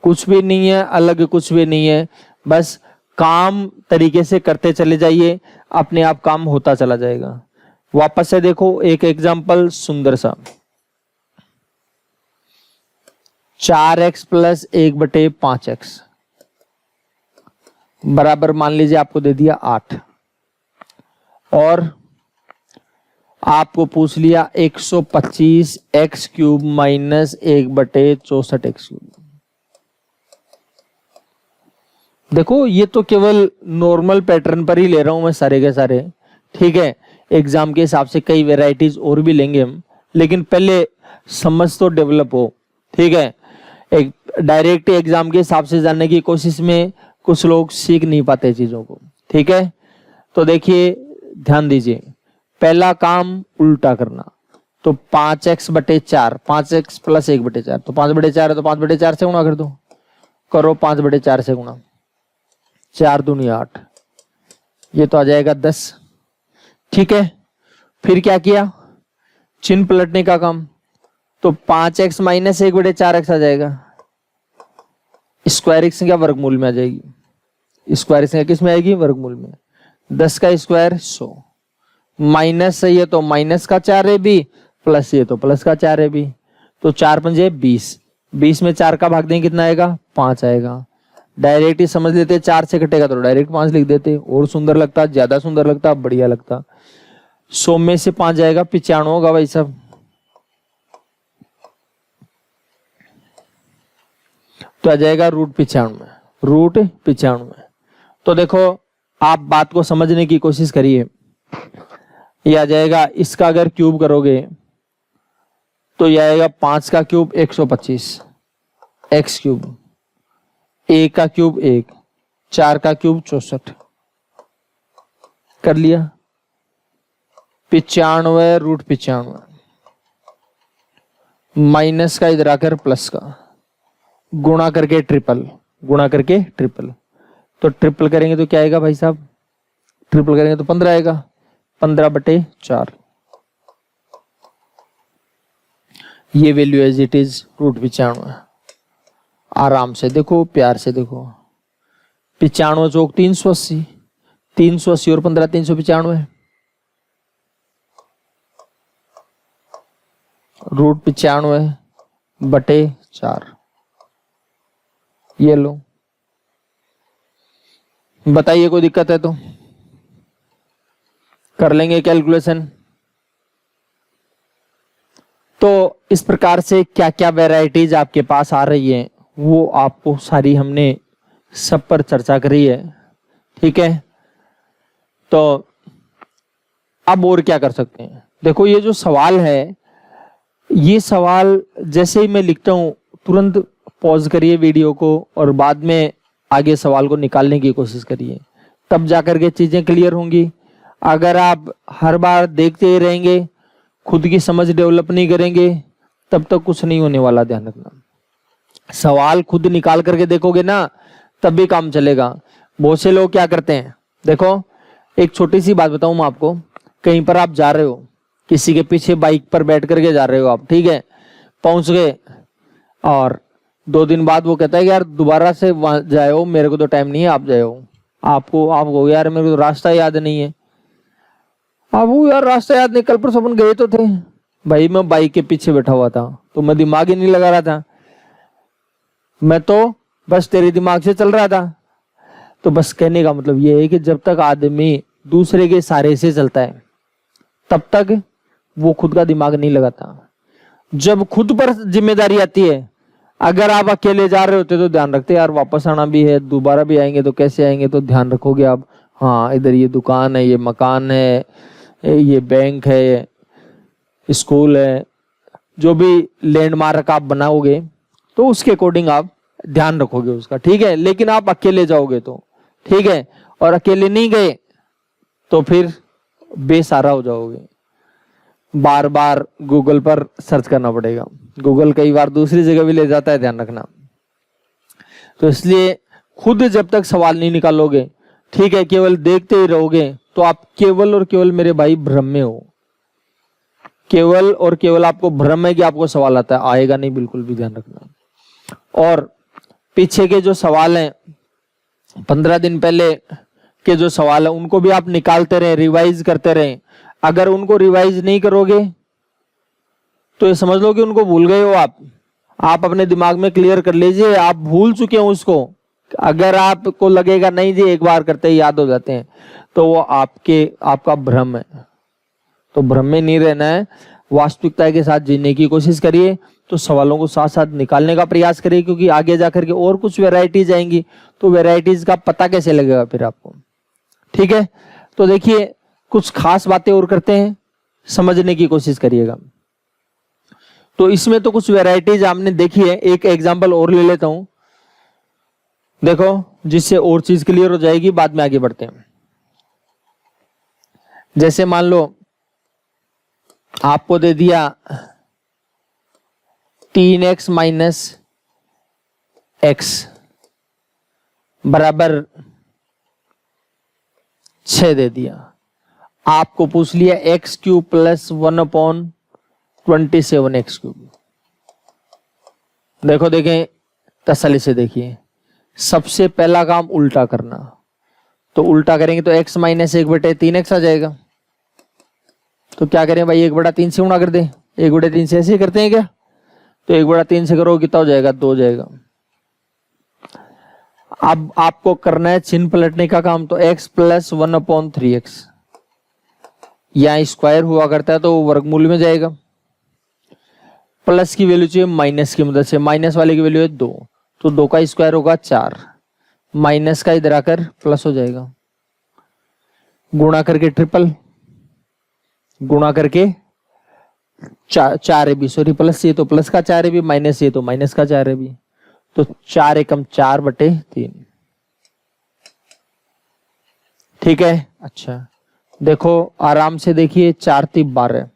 कुछ भी नहीं है अलग, कुछ भी नहीं है, बस काम तरीके से करते चले जाइए, अपने आप काम होता चला जाएगा। वापस से देखो एक एग्जांपल सुंदर सा। 4x + 1/5x बराबर मान लीजिए आपको दे दिया 8, और आपको पूछ लिया 125x³ - 1/64x³। देखो, ये तो केवल नॉर्मल पैटर्न पर ही ले रहा हूं मैं सारे के सारे, ठीक है। एग्जाम के हिसाब से कई वेराइटीज और भी लेंगे हम, लेकिन पहले समझ तो डेवलप हो, ठीक है। एक डायरेक्ट एग्जाम के हिसाब से जानने की कोशिश में कुछ लोग सीख नहीं पाते चीजों को, ठीक है। तो देखिए, ध्यान दीजिए, पहला काम उल्टा करना। तो 5x/4, 5x + 1/4, तो 5/4 है तो 5/4 से गुणा कर दो, करो 5/4 से गुणा, 4 दूनी 8, ये तो आ जाएगा 10, ठीक है। फिर क्या किया? चिन्ह पलटने का काम। तो 5x - 1/4x आ जाएगा, स्क्वायर संख्या वर्गमूल में आ जाएगी। स्क्वायर संख्या किस में आएगी? वर्गमूल में। 10 का स्क्वायर 100, माइनस से ये तो माइनस का 4 है भी, प्लस ये तो प्लस का 4 है भी। तो 4 × 5 = 20, 20 में 4 का भाग देंगे कितना आएगा? 5 आएगा। डायरेक्ट ही समझ लेते, 4 से कटेगा तो डायरेक्ट 5 लिख देते, और सुंदर लगता, ज्यादा सुंदर लगता, बढ़िया लगता। 100 में से 5 जाएगा 95 होगा भाई साहब। तो आ जाएगा √95। तो देखो आप बात को समझने की कोशिश करिए। ये आ जाएगा, इसका अगर क्यूब करोगे तो ये आएगा 5 का क्यूब 125 एक्स क्यूब, 1 का क्यूब 1, 4 का क्यूब 64 कर लिया। 95 √95 माइनस का इधर आकर प्लस का, गुणा करके ट्रिपल, तो ट्रिपल करेंगे तो क्या आएगा भाई साहब, ट्रिपल करेंगे तो 15 आएगा, 15/4। ये वैल्यू एज इट इज √95। आराम से देखो, प्यार से देखो। 95 चौक 380, 380 और 15 395 √95/4। ये लो, बताइए कोई दिक्कत है तो कर लेंगे कैलकुलेशन। तो इस प्रकार से क्या क्या वैरायटीज आपके पास आ रही है वो आपको सारी हमने सब पर चर्चा करी है, ठीक है। तो अब और क्या कर सकते हैं, देखो ये जो सवाल है, ये सवाल जैसे ही मैं लिखता हूं तुरंत पॉज करिए वीडियो को और बाद में आगे सवाल को निकालने की कोशिश करिए, तब जाकर के चीजें क्लियर होंगी। अगर आप हर बार देखते ही रहेंगे, खुद की समझ डेवलप नहीं करेंगे, तब तक कुछ नहीं होने वाला। ध्यान रखना, सवाल खुद निकाल करके देखोगे ना तब भी काम चलेगा। बहुत से लोग क्या करते हैं, देखो एक छोटी सी बात बताऊं मैं आपको। कहीं पर आप जा रहे हो, किसी के पीछे बाइक पर बैठ करके जा रहे हो आप, ठीक है, पहुंच गए और 2 दिन बाद वो कहता है कि यार दोबारा से वहां जाए हो, मेरे को तो टाइम नहीं है, आप जाए हो। आप कहो यार मेरे को तो रास्ता याद नहीं है। अब वो यार रास्ता याद नहीं, कल परसों अपन गए तो थे। भाई मैं बाइक के पीछे बैठा हुआ था तो मैं दिमाग ही नहीं लगा रहा था, मैं तो बस तेरे दिमाग से चल रहा था। तो बस कहने का मतलब ये है कि जब तक आदमी दूसरे के सहारे से चलता है तब तक वो खुद का दिमाग नहीं लगाता। जब खुद पर जिम्मेदारी आती है, अगर आप अकेले जा रहे होते तो ध्यान रखते यार वापस आना भी है, दोबारा भी आएंगे तो कैसे आएंगे, तो ध्यान रखोगे आप, हाँ इधर ये दुकान है, ये मकान है, ये बैंक है, ये स्कूल है, जो भी लैंडमार्क आप बनाओगे तो उसके अकॉर्डिंग आप ध्यान रखोगे उसका, ठीक है। लेकिन आप अकेले जाओगे तो ठीक है, और अकेले नहीं गए तो फिर बेसहारा हो जाओगे। बार बार गूगल पर सर्च करना पड़ेगा, गूगल कई बार दूसरी जगह भी ले जाता है, ध्यान रखना। तो इसलिए खुद जब तक सवाल नहीं निकालोगे, ठीक है, केवल देखते ही रहोगे तो आप केवल और केवल मेरे भाई भ्रम में हो। केवल और केवल आपको भ्रम है कि आपको सवाल आता है, आएगा नहीं, बिल्कुल भी ध्यान रखना। और पीछे के जो सवाल हैं, 15 दिन पहले के जो सवाल है उनको भी आप निकालते रहे, रिवाइज करते रहे। अगर उनको रिवाइज नहीं करोगे तो ये समझ लो कि उनको भूल गए हो आप अपने दिमाग में क्लियर कर लीजिए, आप भूल चुके हो उसको। अगर आपको लगेगा नहीं जी एक बार करते ही याद हो जाते हैं, तो वो आपका भ्रम है। तो भ्रम में नहीं रहना है, वास्तविकता के साथ जीने की कोशिश करिए। तो सवालों को साथ साथ निकालने का प्रयास करिए, क्योंकि आगे जाकर के और कुछ वेराइटीज आएंगी, तो वेराइटीज का पता कैसे लगेगा फिर आपको, ठीक है। तो देखिए कुछ खास बातें और करते हैं, समझने की कोशिश करिएगा। तो इसमें तो कुछ वेराइटीज आपने देखी है, एक एग्जांपल और ले लेता हूं, देखो, जिससे और चीज क्लियर हो जाएगी, बाद में आगे बढ़ते हैं। जैसे मान लो आपको दे दिया 3x - x बराबर 6 दे दिया। आपको पूछ लिया x³ + 1/27x³। देखो देखें, तसल्ली से देखिए, सबसे पहला काम उल्टा करना। तो उल्टा करेंगे तो x - 1/3x आ जाएगा। तो क्या करें भाई, 1/3 से गुणा कर दे। 1/3 से ऐसे ही करते हैं क्या? तो 1/3 से करो कितना हो जाएगा, 2 हो जाएगा। अब आपको करना है चिन्ह पलटने का काम। तो x + 1/3x, यहां स्क्वायर हुआ करता है तो वर्गमूल में जाएगा। प्लस की वैल्यू चाहिए माइनस की मदद से, माइनस वाले की वैल्यू है 2, तो 2 का स्क्वायर होगा 4, माइनस का इधर आकर प्लस हो जाएगा, गुणा करके ट्रिपल, गुणा करके 4ab, सॉरी प्लस ये तो प्लस का 4ab, माइनस ये तो माइनस का 4ab, तो 4 एकम 4/3। ठीक है। अच्छा देखो आराम से देखिए, 4 3 12,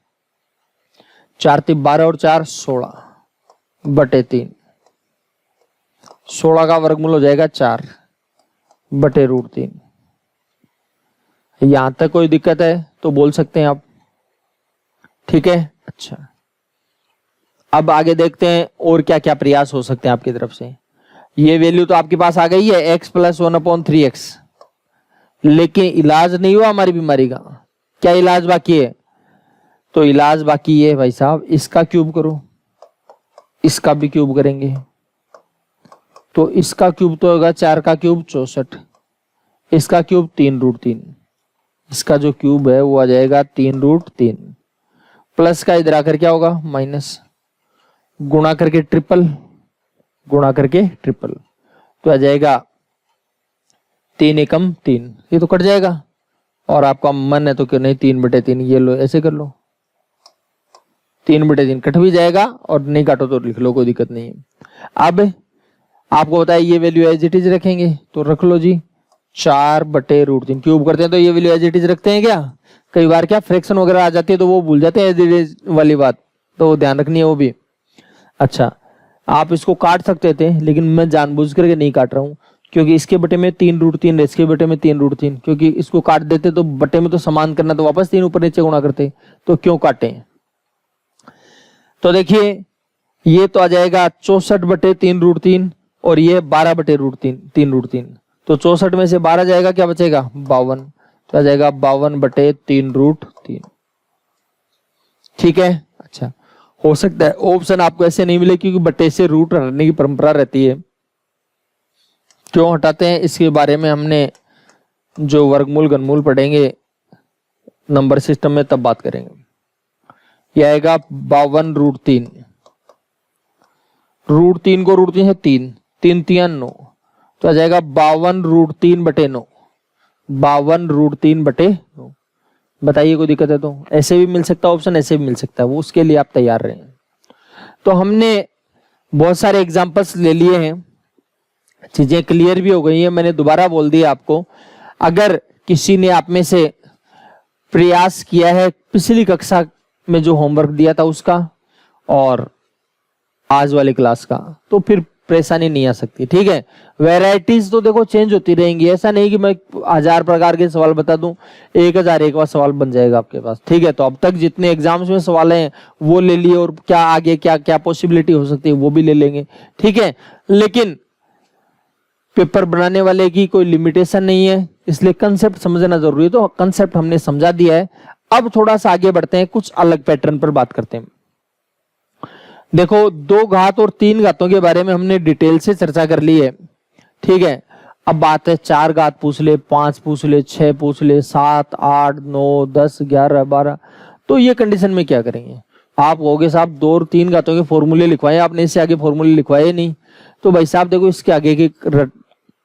4 3 12 और 4 16/3, 16 का वर्गमूल हो जाएगा 4/√3। यहां तक कोई दिक्कत है तो बोल सकते हैं आप। ठीक है। अच्छा अब आगे देखते हैं और क्या क्या प्रयास हो सकते हैं आपकी तरफ से। ये वैल्यू तो आपके पास आ गई है x + 1/3x, लेकिन इलाज नहीं हुआ हमारी बीमारी का। क्या इलाज बाकी है? तो इलाज बाकी है भाई साहब, इसका क्यूब करो, इसका भी क्यूब करेंगे, तो इसका क्यूब तो होगा 4 का क्यूब 64, इसका क्यूब 3√3, इसका जो क्यूब है वो आ जाएगा 3√3, प्लस का इधर आकर क्या होगा माइनस, गुणा करके ट्रिपल, गुणा करके ट्रिपल, तो आ जाएगा 3 एकम 3, ये तो कट जाएगा। और आपका मन है तो क्यों नहीं 3/3, ये लो ऐसे कर लो, 3/3 कट भी जाएगा, और नहीं काटो तो लिख लो, कोई दिक्कत नहीं है। अब आपको बताया ये वैल्यू एज इट इज रखेंगे, तो रख लो जी 4/√3, क्यूब करते हैं तो ये वैल्यू एज इट इज रखते हैं क्या? कई बार क्या फ्रैक्शन वगैरह आ जाती है तो वो भूल जाते हैं एज इट इज वाली बात, तो ध्यान रखनी है वो भी। अच्छा आप इसको काट सकते थे, लेकिन मैं जानबूझ करके नहीं काट रहा हूं, क्योंकि इसके बटे में 3√3, इसके बटे में 3√3, क्योंकि इसको काट देते तो बटे में तो समान करना, तो वापस 3 ऊपर नीचे गुणा करते, तो क्यों काटे। तो देखिए ये तो आ जाएगा 64/3√3, और ये 12/√3, 3√3, तो 64 में से 12 जाएगा, क्या बचेगा 52, तो आ जाएगा 52/3√3। ठीक है। अच्छा हो सकता है ऑप्शन आपको ऐसे नहीं मिले, क्योंकि बटे से रूट हटाने की परंपरा रहती है। क्यों हटाते हैं इसके बारे में हमने जो वर्गमूल घनमूल पढ़ेंगे नंबर सिस्टम में तब बात करेंगे। यह आएगा 52√3, √3 को √3 है 3, 3 3 9, तो आ जाएगा 52√3/9, 52√3/9। बताइए कोई दिक्कत है तो? ऐसे भी मिल सकता है ऑप्शन, ऐसे भी मिल सकता है, वो उसके लिए आप तैयार रहें। तो हमने बहुत सारे एग्जांपल्स ले लिए हैं, चीजें क्लियर भी हो गई हैं। मैंने दोबारा बोल दिया आपको, अगर किसी ने आप में से प्रयास किया है पिछली कक्षा में जो होमवर्क दिया था उसका और आज वाली क्लास का, तो फिर परेशानी नहीं आ सकती। ठीक है। वैरायटीज तो देखो चेंज होती रहेंगी, ऐसा नहीं कि मैं 1000 प्रकार के सवाल बता दूं, 1001वां सवाल बन जाएगा आपके पास। ठीक है। तो अब तक जितने एग्जाम्स में सवाल हैं वो ले लिए, और क्या आगे क्या क्या पॉसिबिलिटी हो सकती है वो भी ले लेंगे। ठीक है। लेकिन पेपर बनाने वाले की कोई लिमिटेशन नहीं है, इसलिए कंसेप्ट समझना जरूरी है। तो कंसेप्ट हमने समझा दिया है, अब थोड़ा सा आगे बढ़ते हैं, कुछ अलग पैटर्न पर बात करते हैं। देखो 2 घात और 3 घातों के बारे में हमने डिटेल से चर्चा कर ली है। ठीक है। अब बात है 4 घात पूछ ले, 5 पूछ ले, 6 पूछ ले, 7 8 9 10 11 12, तो ये कंडीशन में क्या करेंगे? आप कहोगे साहब 2 और 3 घातों के फॉर्मूले लिखवाए, आपने इससे आगे फॉर्मूले लिखवाए नहीं। तो भाई साहब देखो इसके आगे के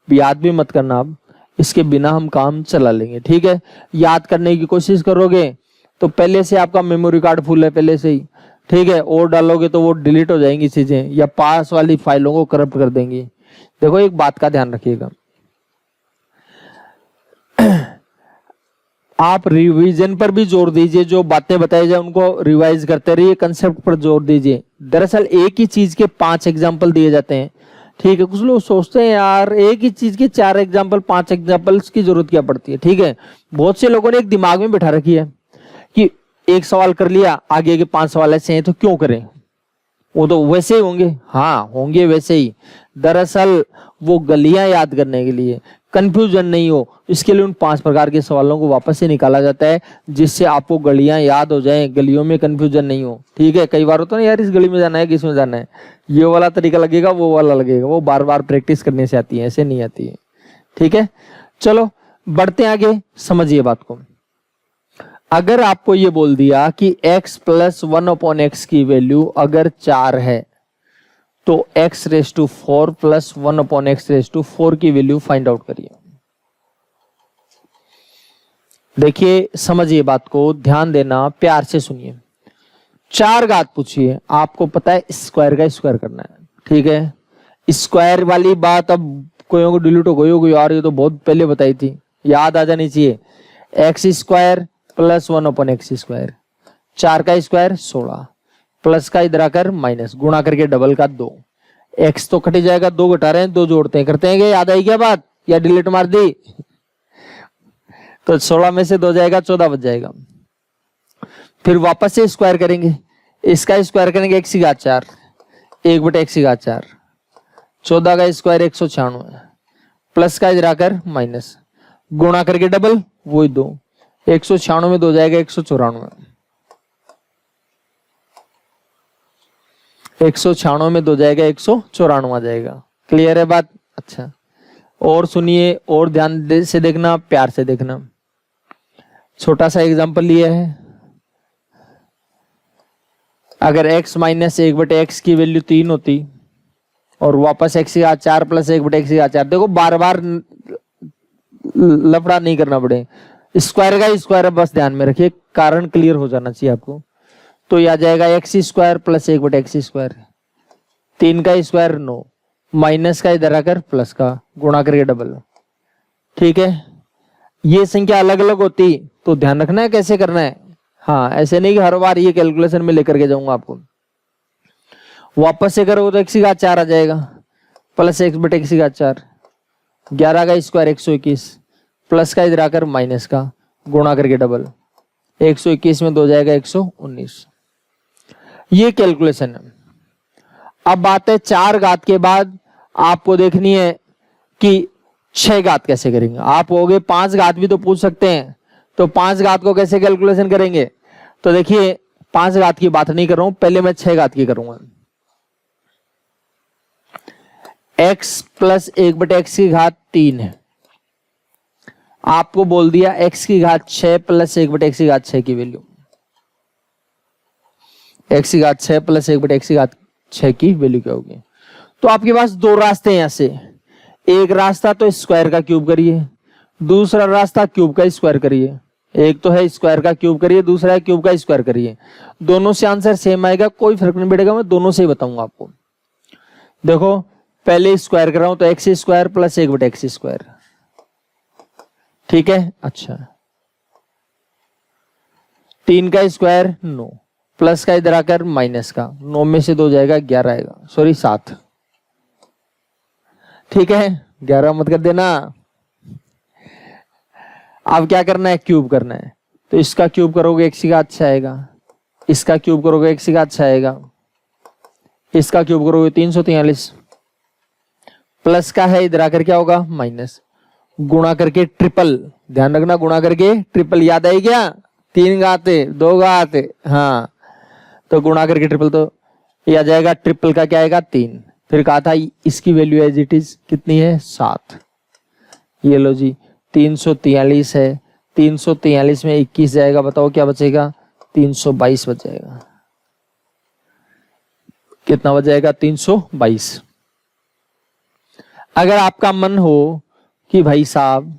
याद भी मत करना, आप इसके बिना हम काम चला लेंगे। ठीक है। याद करने की कोशिश करोगे तो पहले से आपका मेमोरी कार्ड फुल है पहले से ही। ठीक है। और डालोगे तो वो डिलीट हो जाएंगी चीजें, या पास वाली फाइलों को करप्ट कर देंगी। देखो एक बात का ध्यान रखिएगा, आप रिवीजन पर भी जोर दीजिए, जो बातें बताई जाए उनको रिवाइज करते रहिए, कंसेप्ट पर जोर दीजिए। दरअसल एक ही चीज के 5 एग्जाम्पल दिए जाते हैं। ठीक है। कुछ लोग सोचते हैं यार एक ही चीज के 4 एग्जाम्पल 5 एग्जाम्पल्स की जरूरत क्या पड़ती है। ठीक है। बहुत से लोगों ने एक दिमाग में बिठा रखी है कि एक सवाल कर लिया, आगे के 5 सवाल ऐसे हैं तो क्यों करें, वो तो वैसे ही होंगे। हाँ होंगे वैसे ही। दरअसल वो गलियां याद करने के लिए, कंफ्यूजन नहीं हो इसके लिए उन 5 प्रकार के सवालों को वापस से निकाला जाता है, जिससे आपको गलियां याद हो जाएं, गलियों में कंफ्यूजन नहीं हो। ठीक है। कई बार होता है ना यार इस गली में जाना है किस में जाना है, ये वाला तरीका लगेगा वो वाला लगेगा, वो बार बार प्रैक्टिस करने से आती है, ऐसे नहीं आती है। ठीक है। चलो बढ़ते आगे, समझिए बात को। अगर आपको ये बोल दिया कि x + 1/x की वैल्यू अगर 4 है तो x⁴ प्लस 1/x⁴ की वैल्यू फाइंड आउट करिए। देखिए समझिए बात को, ध्यान देना, प्यार से सुनिए। 4 घात पूछिए, आपको पता है स्क्वायर का स्क्वायर करना है, ठीक है। स्क्वायर वाली बात अब कोई को डिलीट हो गई होगी यार, ये तो बहुत पहले बताई थी, याद आ जानी चाहिए। x² प्लस 1/x², 4 का स्क्वायर 16, प्लस का इधर आकर माइनस, गुणा करके डबल का 2, x तो कट जाएगा, 2 घटा रहे हैं, 2 जोड़ते हैं, करते हैं, याद आई क्या बात, या डिलीट मार दी? तो 16 में से 2 जाएगा, 14 बच जाएगा। फिर वापस से स्क्वायर करेंगे, इसका स्क्वायर करेंगे x⁴, 1/x⁴, 14 का स्क्वायर 196, प्लस का इधर आकर माइनस, गुणा करके डबल वही 2, 196 में 2 जाएगा 194, 196 में 2 जाएगा 194 आ जाएगा। क्लियर है बात? अच्छा, और सुनिए और ध्यान से देखना, प्यार से देखना। छोटा सा एग्जांपल लिया है, अगर x माइनस 1/x की वैल्यू 3 होती और वापस x⁴ प्लस 1/x⁴, देखो बार बार लफड़ा नहीं करना पड़े, स्क्वायर का स्क्वायर है, बस ध्यान में रखिए, कारण क्लियर हो जाना चाहिए आपको। तो यह आ जाएगा x² प्लस 1/x², 3 का स्क्वायर 9, माइनस का इधर आकर प्लस का, गुणा करके डबल, ठीक है। ये संख्या अलग अलग होती तो ध्यान रखना है कैसे करना है। हाँ, ऐसे नहीं कि हर बार ये कैलकुलेशन में लेकर के जाऊंगा आपको। वापस से करोगे तो x⁴ आ जाएगा, प्लस 1/x⁴, 11 का स्क्वायर 121, प्लस का इधर आकर माइनस का, गुणा करके डबल, 121 में 2 जाएगा 119। ये कैलकुलेशन है। अब बात है 4 घात के बाद आपको देखनी है कि 6 घात कैसे करेंगे। आप होगे 5 घात भी तो पूछ सकते हैं, तो 5 घात को कैसे कैलकुलेशन करेंगे? तो देखिए 5 घात की बात नहीं कर रहा हूं, पहले मैं 6 घात की करूंगा। x प्लस 1/x⁴ 3 है, आपको बोल दिया x⁴ 6 प्लस 1/x⁴ की वैल्यू, x⁴ प्लस 1/x⁴ की वैल्यू क्या होगी? तो आपके पास 2 रास्ते हैं यहां से, एक रास्ता तो स्क्वायर का क्यूब करिए, दूसरा रास्ता क्यूब का स्क्वायर करिए। एक तो है स्क्वायर का क्यूब करिए, दूसरा है क्यूब का स्क्वायर करिए। दोनों से आंसर सेम आएगा, कोई फर्क नहीं पड़ेगा, मैं दोनों से ही बताऊंगा आपको। देखो पहले स्क्वायर कर रहा हूं तो x² प्लस 1/x², ठीक है। अच्छा, 3 का स्क्वायर 9, प्लस का इधर आकर माइनस का, 9 में से 2 जाएगा 11 आएगा, सॉरी 7, ठीक है। 11 मत कर देना। अब क्या करना है? क्यूब करना है, तो इसका क्यूब करोगे x⁴ आएगा, इसका क्यूब करोगे x⁴ आएगा, इसका क्यूब करोगे 343, प्लस का है इधर आकर क्या होगा? माइनस, गुणा करके ट्रिपल, ध्यान रखना गुणा करके ट्रिपल, याद आई क्या? 3 घात 2 घात, हाँ, तो गुणा करके ट्रिपल, तो यह आ जाएगा ट्रिपल का क्या आएगा? 3। फिर कहा था इसकी वैल्यू एज इट इज कितनी है? 7। ये लो जी 343 है, 343 में 21 जाएगा, बताओ क्या बचेगा? 322 बच जाएगा। कितना बच जाएगा? 322। अगर आपका मन हो कि भाई साहब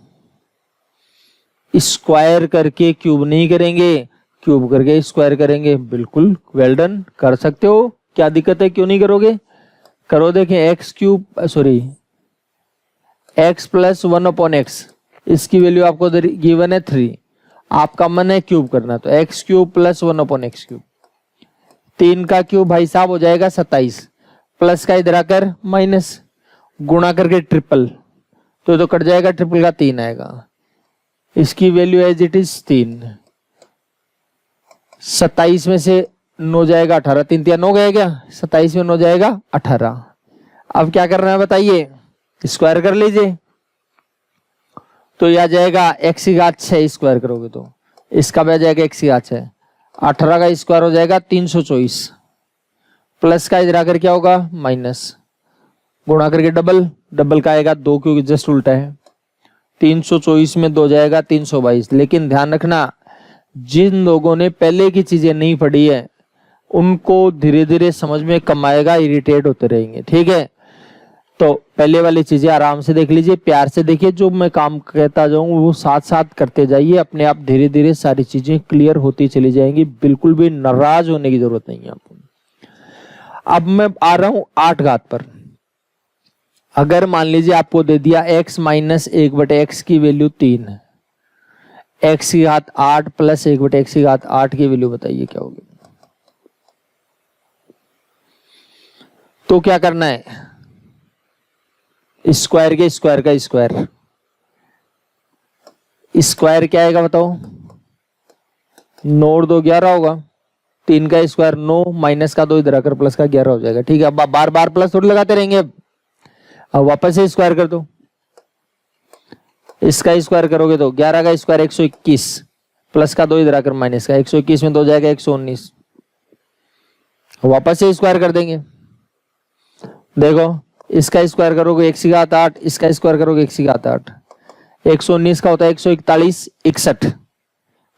स्क्वायर करके क्यूब नहीं करेंगे, क्यूब करके स्क्वायर करेंगे, बिल्कुल वेल डन, कर सकते हो, क्या दिक्कत है, क्यों नहीं करोगे? करो। देखें x प्लस 1/x, इसकी वैल्यू आपको गिवन है 3, आपका मन है क्यूब करना, तो x³ प्लस 1/x³, 3 का क्यूब भाई साहब हो जाएगा 27, प्लस का इधर आकर माइनस, गुणा करके ट्रिपल, तो कट जाएगा, ट्रिपल का 3 आएगा, इसकी वैल्यू एज इट इज 3, 27 में से 9 जाएगा 18, 3 3 9 गया क्या? 27 में 9 जाएगा 18। अब क्या करना है बताइए? स्क्वायर कर लीजिए, तो यह आ जाएगा x⁴ स्क्वायर करोगे तो इसका भी आ जाएगा x⁴, 18 का स्क्वायर हो जाएगा 324, प्लस का इधर आकर क्या होगा? माइनस, गुणा करके डबल, डबल का आएगा 2 क्योंकि जस्ट उल्टा है, 324 में 2 जाएगा 322। लेकिन ध्यान रखना, जिन लोगों ने पहले की चीजें नहीं पढ़ी है उनको धीरे धीरे समझ में कम आएगा, इरिटेट होते रहेंगे। ठीक है, तो पहले वाली चीजें आराम से देख लीजिए, प्यार से देखिए, जो मैं काम कहता जाऊं वो साथ साथ करते जाइए, अपने आप धीरे धीरे सारी चीजें क्लियर होती चली जाएंगी। बिल्कुल भी नाराज होने की जरूरत नहीं है आपको। अब मैं आ रहा हूं 8 घात पर। अगर मान लीजिए आपको दे दिया x माइनस 1/x की वैल्यू 3 है, x की घात 8 प्लस 1/x की घात 8 की वैल्यू बताइए क्या होगी। तो क्या करना है, स्क्वायर के स्क्वायर का स्क्वायर, स्क्वायर क्या आएगा बताओ, 9 और 2 11 होगा, 3 का स्क्वायर 9 माइनस का 2 इधर आकर प्लस का 11 हो जाएगा। ठीक है, अब बार बार प्लस थोड़ी लगाते रहेंगे, अब वापस से स्क्वायर कर दो, इसका स्क्वायर करोगे तो 11 का स्क्वायर 121 प्लस का 2 इधर आकर माइनस का, 121 में 2 जाएगा 119, वापस से स्क्वायर कर देंगे। देखो इसका स्क्वायर करोगे x की घात 8, इसका स्क्वायर करोगे x की घात 8, 119 का होता है 141 61,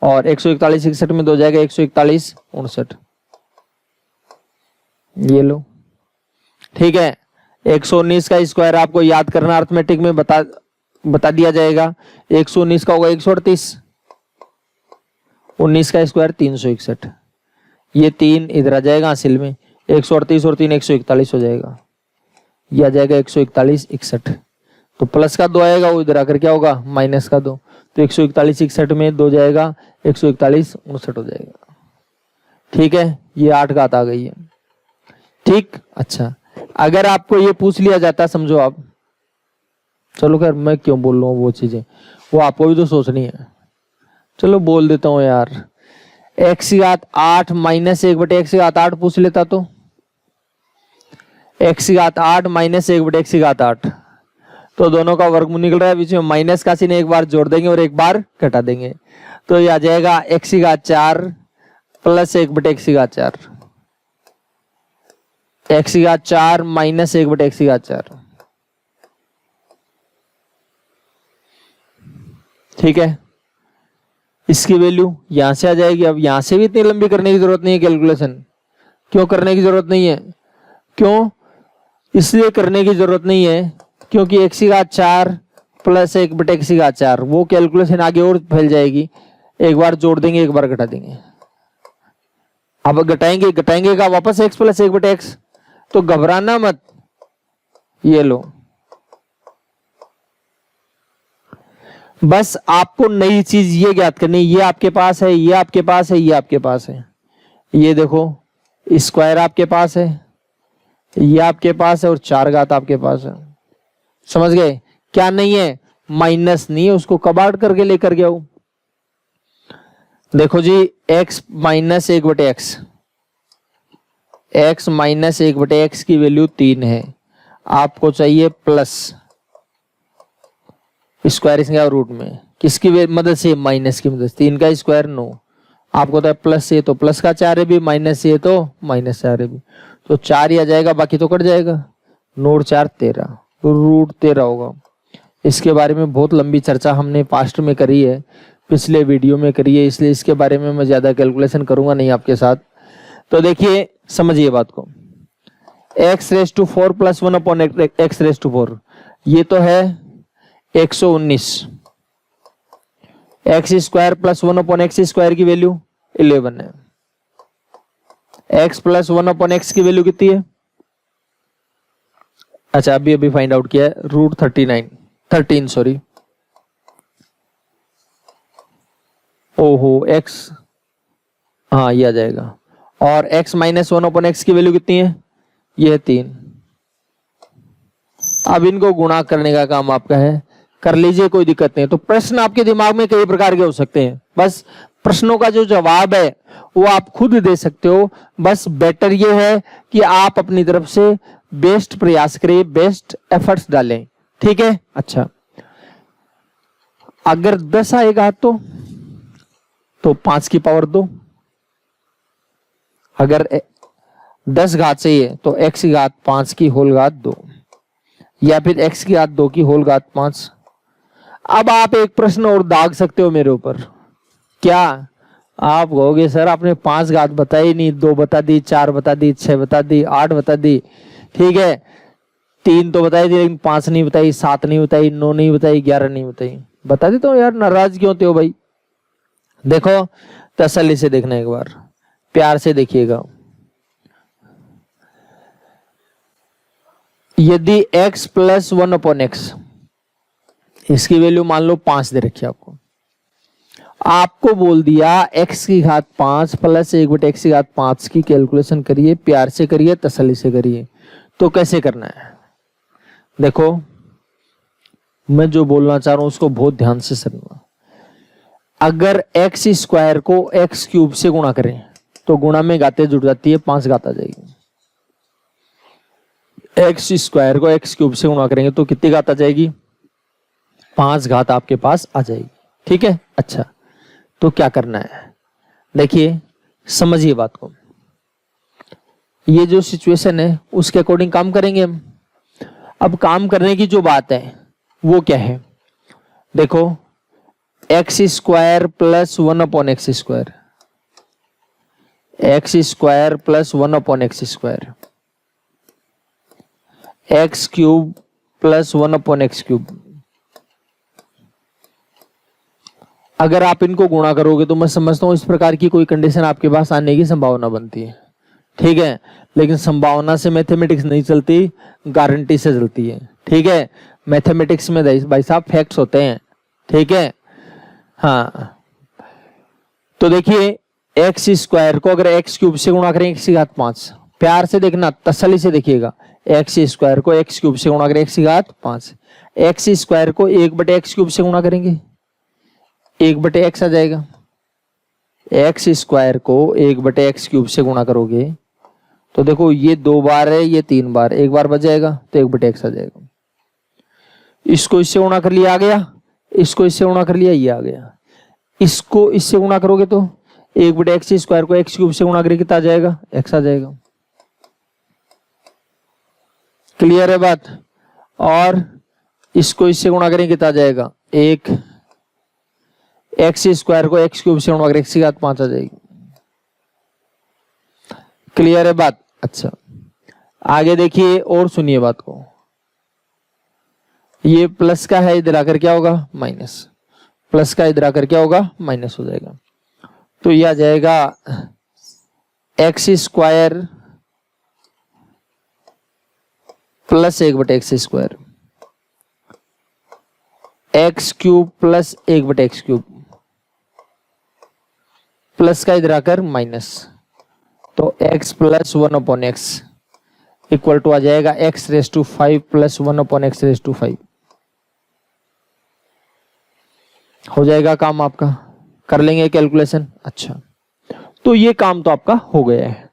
और 141 61 में 2 जाएगा 141 69, ये लो। ठीक है, 119 का स्क्वायर आपको याद करना, अर्थमेटिक में बता दिया जाएगा, 119 का होगा 138, 19 का स्क्वायर 361, ये 3 इधर आ जाएगा हासिल में, 138 और 3 141 हो जाएगा, यह आ जाएगा 141 61, तो प्लस का 2 आएगा, वो इधर आकर क्या होगा माइनस का 2, तो 141 61 में 2 जाएगा 141 69 हो जाएगा। ठीक है, ये 8 घात आ गई है। ठीक, अच्छा अगर आपको ये पूछ लिया जाता, समझो आप, चलो खैर मैं क्यों बोल रहा हूँ वो चीजें, वो आपको भी तो सोचनी है, चलो बोल देता हूँ यार, x की घात 8 माइनस 1/x की घात 8 पूछ लेता, तो x की घात 8 माइनस 1/x की घात 8, तो दोनों का वर्गमूल निकल रहा है, बीच में माइनस का चिन्ह एक बार जोड़ देंगे और एक बार घटा देंगे, तो ये आ जाएगा x की घात 4 प्लस 1/x की घात 4, x की घात 4 माइनस 1/x की घात 4। ठीक है, इसकी वैल्यू यहां से आ जाएगी। अब यहां से भी इतनी लंबी करने की जरूरत नहीं है कैलकुलेशन, क्यों करने की जरूरत नहीं है, क्यों इसलिए करने की जरूरत नहीं है क्योंकि x की घात 4 प्लस 1/x की घात 4 वो कैलकुलेशन आगे और फैल जाएगी, एक बार जोड़ देंगे एक बार घटा देंगे, अब घटाएंगे का वापस x प्लस 1/x, तो घबराना मत, ये लो। बस आपको नई चीज ये ज्ञात करनी, ये आपके पास है, ये आपके पास है, ये आपके पास है, ये देखो स्क्वायर आपके पास है, ये आपके पास है, और 4 घात आपके पास है। समझ गए, क्या नहीं है, माइनस नहीं है, उसको कबाड़ करके लेकर गया हूं। देखो जी x minus 1/x, x minus 1/x की वैल्यू 3 है, आपको चाहिए प्लस स्क्वायर इसका रूट में, किसकी मदद से, माइनस की मदद से, 3 का स्क्वायर 9, आपको तो प्लस से तो प्लस का 4 है भी, माइनस से तो माइनस 4 है भी, तो 4 ही आ जाएगा, बाकी तो कट जाएगा, 9 और 4 13, तो रूट 13 होगा। इसके बारे में बहुत लंबी चर्चा हमने पास्ट में करी है, पिछले वीडियो में करी है, इसलिए इसके बारे में मैं ज्यादा कैलकुलेशन करूंगा नहीं आपके साथ। तो देखिए समझिए बात को, x⁴ प्लस 1/x⁴, ये तो है 119, x स्क्वायर प्लस 1/x² की वैल्यू 11 है, x प्लस 1/x की वैल्यू कितनी है, अच्छा अभी फाइंड आउट किया है, रूट 13 सॉरी, ओहो x, हाँ ये आ जाएगा, और x माइनस 1/x की वैल्यू कितनी है, ये है 3। अब इनको गुणा करने का काम आपका है, कर लीजिए कोई दिक्कत नहीं। तो प्रश्न आपके दिमाग में कई प्रकार के हो सकते हैं, बस प्रश्नों का जो जवाब है वो आप खुद दे सकते हो, बस बेटर ये है कि आप अपनी तरफ से बेस्ट प्रयास करें, बेस्ट एफर्ट्स डालें। ठीक है, अच्छा अगर 10 आएगा तो 5 की पावर 2, अगर 10 घात चाहिए तो x की घात 5 की होल घात 2, या फिर x की घात 2 की होल घात 5। अब आप एक प्रश्न और दाग सकते हो मेरे ऊपर, क्या आप कहोगे सर आपने 5 घात बताई नहीं, 2 बता दी, 4 बता दी, 6 बता दी, 8 बता दी, ठीक है, 3 तो बताई थी लेकिन 5 नहीं बताई, 7 नहीं बताई, 9 नहीं बताई, 11 नहीं बताई। बता देता हूँ यार, नाराज क्यों होते हो भाई? देखो तसल्ली से देखना, एक बार प्यार से देखिएगा। यदि x प्लस 1/x, इसकी वैल्यू मान लो 5 दे रखी है आपको, आपको बोल दिया x की घात 5 प्लस 1/x की घात 5 की कैलकुलेशन करिए, प्यार से करिए, तसल्ली से करिए। तो कैसे करना है? देखो मैं जो बोलना चाह रहा हूं उसको बहुत ध्यान से सुनना। अगर एक्स स्क्वायर को एक्स क्यूब से गुणा करें तो गुणा में घातें जुड़ जाती है, 5 घात आ जाएगी। एक्स स्क्वायर को एक्स क्यूब से गुणा करेंगे तो कितनी घात आ जाएगी? 5 घात आपके पास आ जाएगी। ठीक है, अच्छा तो क्या करना है, देखिए समझिए बात को। ये जो सिचुएशन है उसके अकॉर्डिंग काम करेंगे हम। अब काम करने की जो बात है वो क्या है, देखो x square plus 1/x square, x square plus 1/x square, x cube plus 1/x cube. अगर आप इनको गुणा करोगे तो मैं समझता हूं इस प्रकार की कोई कंडीशन आपके पास आने की संभावना बनती है। ठीक है, लेकिन संभावना से मैथमेटिक्स नहीं चलती, गारंटी से चलती है। ठीक है, मैथमेटिक्स में भाई साहब फैक्ट्स होते हैं। ठीक है, हाँ तो देखिए एक्स स्क्वायर को अगर एक्स क्यूब से गुणा करें एक्स की घात 5, प्यार से देखना, तसल्ली से देखिएगा, एक्स स्क्वायर को एक्स क्यूब से गुणा करें एक्स की घात 5, एक्स स्क्वायर को 1/x क्यूब से गुणा करेंगे 1/x आ जाएगा। एक्स स्क्वायर को 1/x क्यूब से गुणा करोगे तो देखो ये 2 बार है, ये 3 बार, 1 बार बच जाएगा तो 1/x आ जाएगा। इसको इससे गुणा कर लिया आ गया, इसको इससे गुणा कर लिया ये आ गया, इसको इससे गुणा करोगे तो 1/x स्क्वायर को एक्स क्यूब से गुणा करें कितना आ जाएगा? x आ जाएगा। क्लियर है बात? और इसको इससे गुणा करें कितना आ जाएगा? 1, एक्स स्क्वायर को एक्स क्यूब से गुणा करें एक्स की घात 5 आ जाएगी। क्लियर है बात? अच्छा आगे देखिए और सुनिए बात को, ये प्लस का है, इधर आकर क्या होगा? माइनस, प्लस का इधर आकर क्या होगा? माइनस हो जाएगा। तो ये आ जाएगा x square plus 1/x square, x cube plus 1/x cube, plus का इधर आकर माइनस, तो x plus 1/x equal to आ जाएगा x⁵ प्लस 1/x⁵। हो जाएगा काम आपका, कर लेंगे कैलकुलेशन। अच्छा तो ये काम तो आपका हो गया है।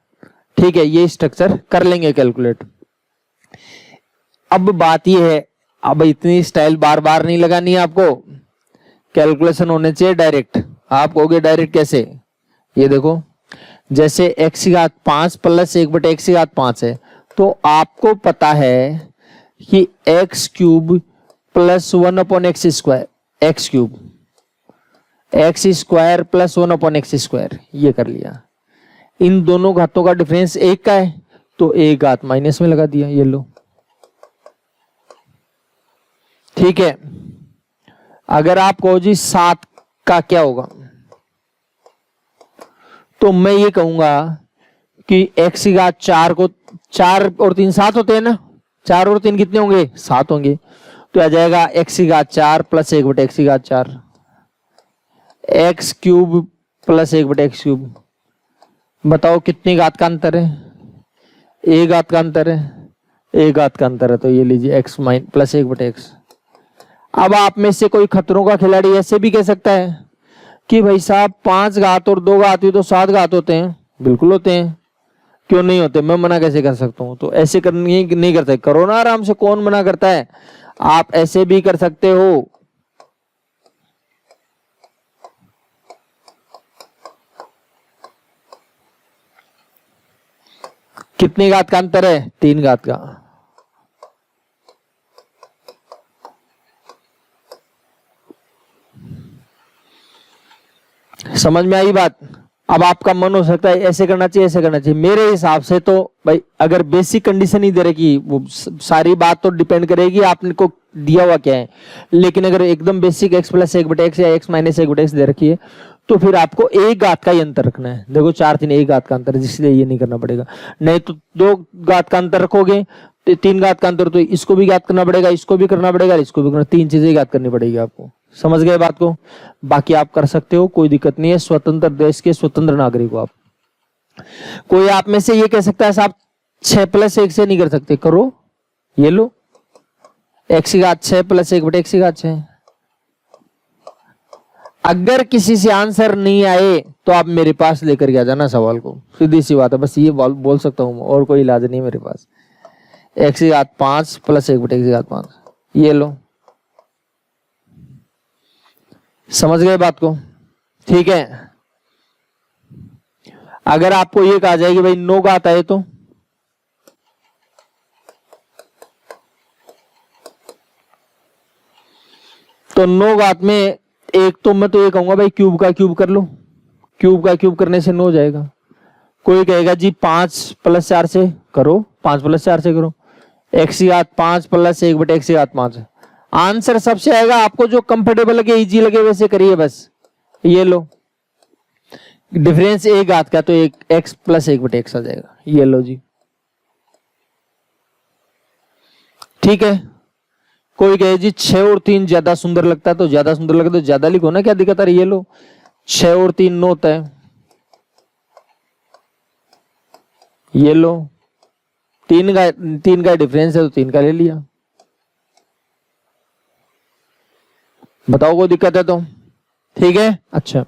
ठीक है, ये स्ट्रक्चर कर लेंगे कैलकुलेट। अब बात ये है, अब इतनी स्टाइल बार बार नहीं लगानी है आपको, कैलकुलेशन होने चाहिए डायरेक्ट। आप कहोगे डायरेक्ट कैसे? ये देखो जैसे x की घात 5 प्लस 1/x की घात 5 है, तो आपको पता है कि x cube plus 1/x square, x cube x square plus 1/x square, ये कर लिया। इन दोनों घातों का डिफरेंस 1 का है तो 1 घात माइनस में लगा दिया, ये लो। ठीक है, अगर आप कहो जी 7 का क्या होगा, तो मैं ये कहूंगा कि x की घात 4 को 4 और 3 7 होते हैं ना, 4 और 3 कितने होंगे? 7 होंगे। तो आ जाएगा x की घात 4 प्लस 1/x की घात 4, x cube plus 1/x cube. बताओ कितनी घात का अंतर है? 1 घात का अंतर है, 1 घात का अंतर है, तो ये लीजिए x प्लस 1/x। अब आप में से कोई खतरों का खिलाड़ी ऐसे भी कह सकता है कि भाई साहब 5 घात और 2 घात हुई तो 7 घात होते हैं। बिल्कुल होते हैं, क्यों नहीं होते? मैं मना कैसे कर सकता हूं? तो ऐसे करनी नहीं कर सकते, करो ना आराम से, कौन मना करता है? आप ऐसे भी कर सकते हो। कितनी घात का अंतर है? 3 घात का। समझ में आई बात। अब आपका मन हो सकता है ऐसे करना चाहिए, ऐसे करना चाहिए। मेरे हिसाब से तो भाई अगर बेसिक कंडीशन ही दे रखी, वो सारी बात तो डिपेंड करेगी आपने को दिया हुआ क्या है। लेकिन अगर एकदम बेसिक x प्लस 1/x या x माइनस 1/x दे रखी है तो फिर आपको एक घात का ही अंतर रखना है। देखो 4 3 एक घात का अंतर है, जिसलिए ये नहीं करना पड़ेगा। नहीं तो 2 घात का अंतर रखोगे तो 3 घात का अंतर, तो इसको भी ज्ञात करना पड़ेगा, इसको भी करना पड़ेगा, इसको भी करना, 3 चीजें ज्ञात करनी पड़ेगी आपको। समझ गए बात को। बाकी आप कर सकते हो, कोई दिक्कत नहीं है। स्वतंत्र देश के स्वतंत्र नागरिक हो आप। कोई आप में से ये कह सकता है साहब 6 प्लस 1 से नहीं कर सकते, करो। ये लो x की घात 6 प्लस 1/x की घात 6। अगर किसी से आंसर नहीं आए तो आप मेरे पास लेकर के आ जाना सवाल को, सीधी सी बात है। बस ये बोल सकता हूं, और कोई इलाज नहीं मेरे पास। x की घात 5 प्लस 1/x की घात 5, ये लो। समझ गए बात को, ठीक है। अगर आपको ये कहा जाए कि भाई 9 घात आए तो 9 घात में एक, तो मैं तो ये कहूंगा भाई क्यूब का क्यूब कर लो। क्यूब का क्यूब करने से 9 हो जाएगा। कोई कहेगा जी 5 प्लस 4 से करो, 5 प्लस 4 से करो। x की घात 5 प्लस 1/x की घात 5। आंसर सबसे आएगा, आपको जो कंफर्टेबल लगे, इजी लगे वैसे करिए बस। ये लो डिफरेंस एक घात का, तो एक x प्लस 1/x आ जाएगा। ये लो जी, ठीक है। कोई कहे जी 6 और 3 ज्यादा सुंदर लगता है, तो ज्यादा सुंदर लगता है तो ज्यादा लिखो ना, क्या दिक्कत है। ये लो 6 और 3 9 होता है। ये लो 3 का डिफरेंस है तो 3 का ले लिया। बताओ कोई दिक्कत है तो, ठीक है। अच्छा,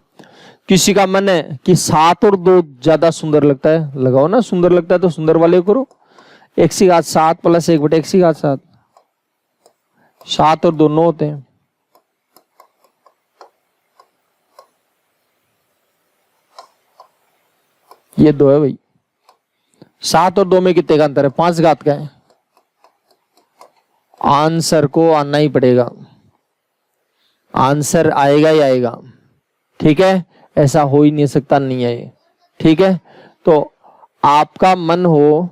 किसी का मन है कि 7 और 2 ज्यादा सुंदर लगता है, लगाओ ना, सुंदर लगता है तो सुंदर वाले करो। x की घात 7 प्लस 1/x की घात 7। 7 और 2 9 होते हैं। ये 2 है भाई। 7 और 2 में कितने का अंतर है, 5 घात का है। आंसर को आना ही पड़ेगा, आंसर आएगा ही आएगा, ठीक है। ऐसा हो ही नहीं सकता नहीं आए, ठीक है। तो आपका मन हो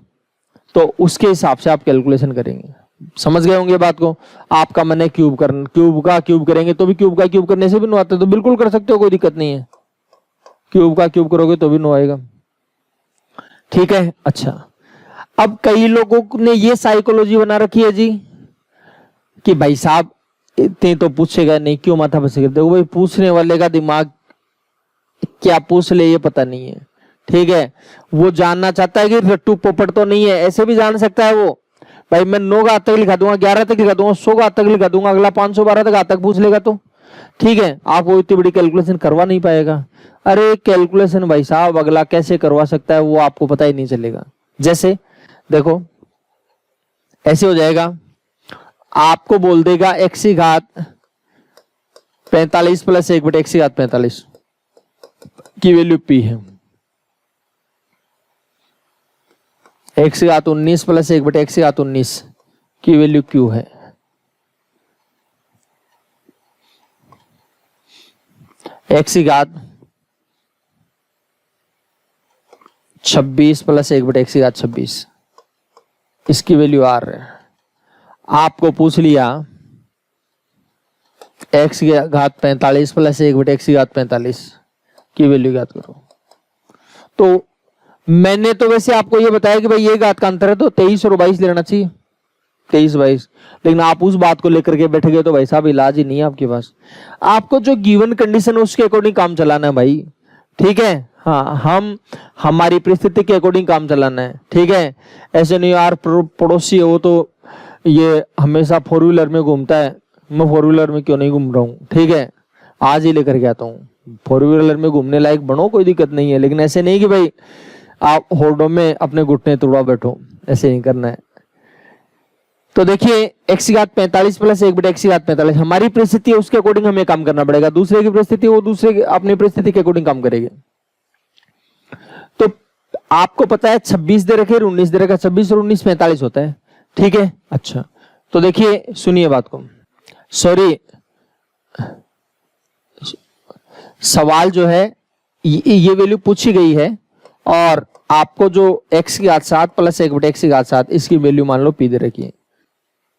तो उसके हिसाब से आप कैलकुलेशन करेंगे। समझ गए होंगे बात को। आपका मन है क्यूब करना, क्यूब का क्यूब करेंगे तो भी क्यूब का क्यूब करने से भी 9 आता है, तो बिल्कुल कर सकते हो, कोई दिक्कत नहीं है। क्यूब का क्यूब करोगे तो भी 9 आएगा, ठीक है। अच्छा, अब कई लोगों ने ये साइकोलॉजी बना रखी है जी कि भाई साहब इतने तो पूछेगा नहीं, क्यों माथा पसीना। देखो भाई, पूछने वाले का दिमाग क्या पूछ ले ये पता नहीं है, ठीक है। वो जानना चाहता है कि रट्टू पोपट तो नहीं है, ऐसे भी जान सकता है वो। भाई मैं 9 घात तक लिखा दूंगा, 11 तक लिखा दूंगा, 100 घात तक लिखा दूंगा, अगला 512 घात तक पूछ लेगा तो ठीक है। आप वो इतनी बड़ी कैलकुलेशन करवा नहीं पाएगा। अरे कैलकुलेशन भाई साहब अगला कैसे करवा सकता है वो आपको पता ही नहीं चलेगा। जैसे देखो ऐसे हो जाएगा, आपको बोल देगा x की घात 45 प्लस 1/x की घात 45 की वैल्यू p है। x की घात 19 प्लस 1/x की घात 19 की वैल्यू q है। x की घात 26 प्लस 1/x की घात 26, इसकी वैल्यू r है। आपको पूछ लिया x की घात 45 प्लस 1/x की घात 45 की वैल्यू ज्ञात करो। तो मैंने तो वैसे आपको ये बताया कि भाई ये घात का अंतर है तो 23 और 22 लेना चाहिए, 23 22। लेकिन आप उस बात को लेकर के बैठ गए तो भाई साहब इलाज ही नहीं है आपके पास। आपको जो गिवन कंडीशन है उसके अकॉर्डिंग काम चलाना है भाई, ठीक है। हाँ, हमारी परिस्थिति के अकॉर्डिंग काम चलाना है, ठीक है। ऐसे नहीं यार पड़ोसी है वो तो ये हमेशा 4 व्हीलर में घूमता है, मैं 4 व्हीलर में क्यों नहीं घूम रहा हूँ, ठीक है। आज ही लेकर के आता हूँ, 4 व्हीलर में घूमने लायक बनो, कोई दिक्कत नहीं है। लेकिन ऐसे नहीं कि भाई आप होर्डो में अपने घुटने तोड़ा बैठो, ऐसे नहीं करना है। तो देखिए x की घात 45 प्लस 1/x की घात 45 हमारी परिस्थिति है, उसके अकॉर्डिंग हमें काम करना पड़ेगा। दूसरे की परिस्थिति वो दूसरे अपनी परिस्थिति के अकॉर्डिंग काम करेंगे। तो आपको पता है 26 दे रखे 19 दे रखा, 26 और 19 45 होता है, ठीक है। अच्छा तो देखिए सुनिए बात को, सॉरी सवाल जो है ये वैल्यू पूछी गई है और आपको जो x की घात 7 प्लस 1 बटे x की घात 7 इसकी वैल्यू मान लो p दे रखी है।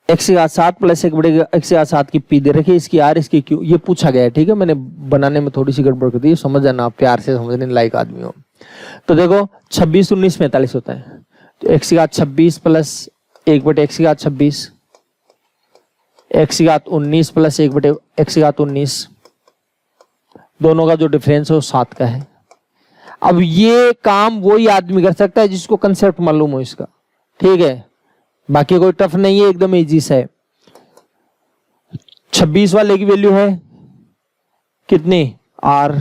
x की घात 7 प्लस 1 बटे x की घात 7 की p दे रखी है, इसकी r इसकी q, ये पूछा गया है। ठीक है, मैंने बनाने में थोड़ी सी गड़बड़ कर दी, समझ जाना, आप प्यार से समझने लायक आदमी हो। तो देखो 26 19 45 होता है, तो x की घात 26 प्लस 1 बटे x की घात 26, x की घात 19 प्लस 1 बटे x की घात 19, दोनों का जो डिफरेंस है वो 7 का है। अब ये काम वही आदमी कर सकता है जिसको कंसेप्ट मालूम हो इसका। ठीक है, बाकी कोई टफ नहीं है, एकदम इजी सा है। 26 वाले की वैल्यू है कितनी, r,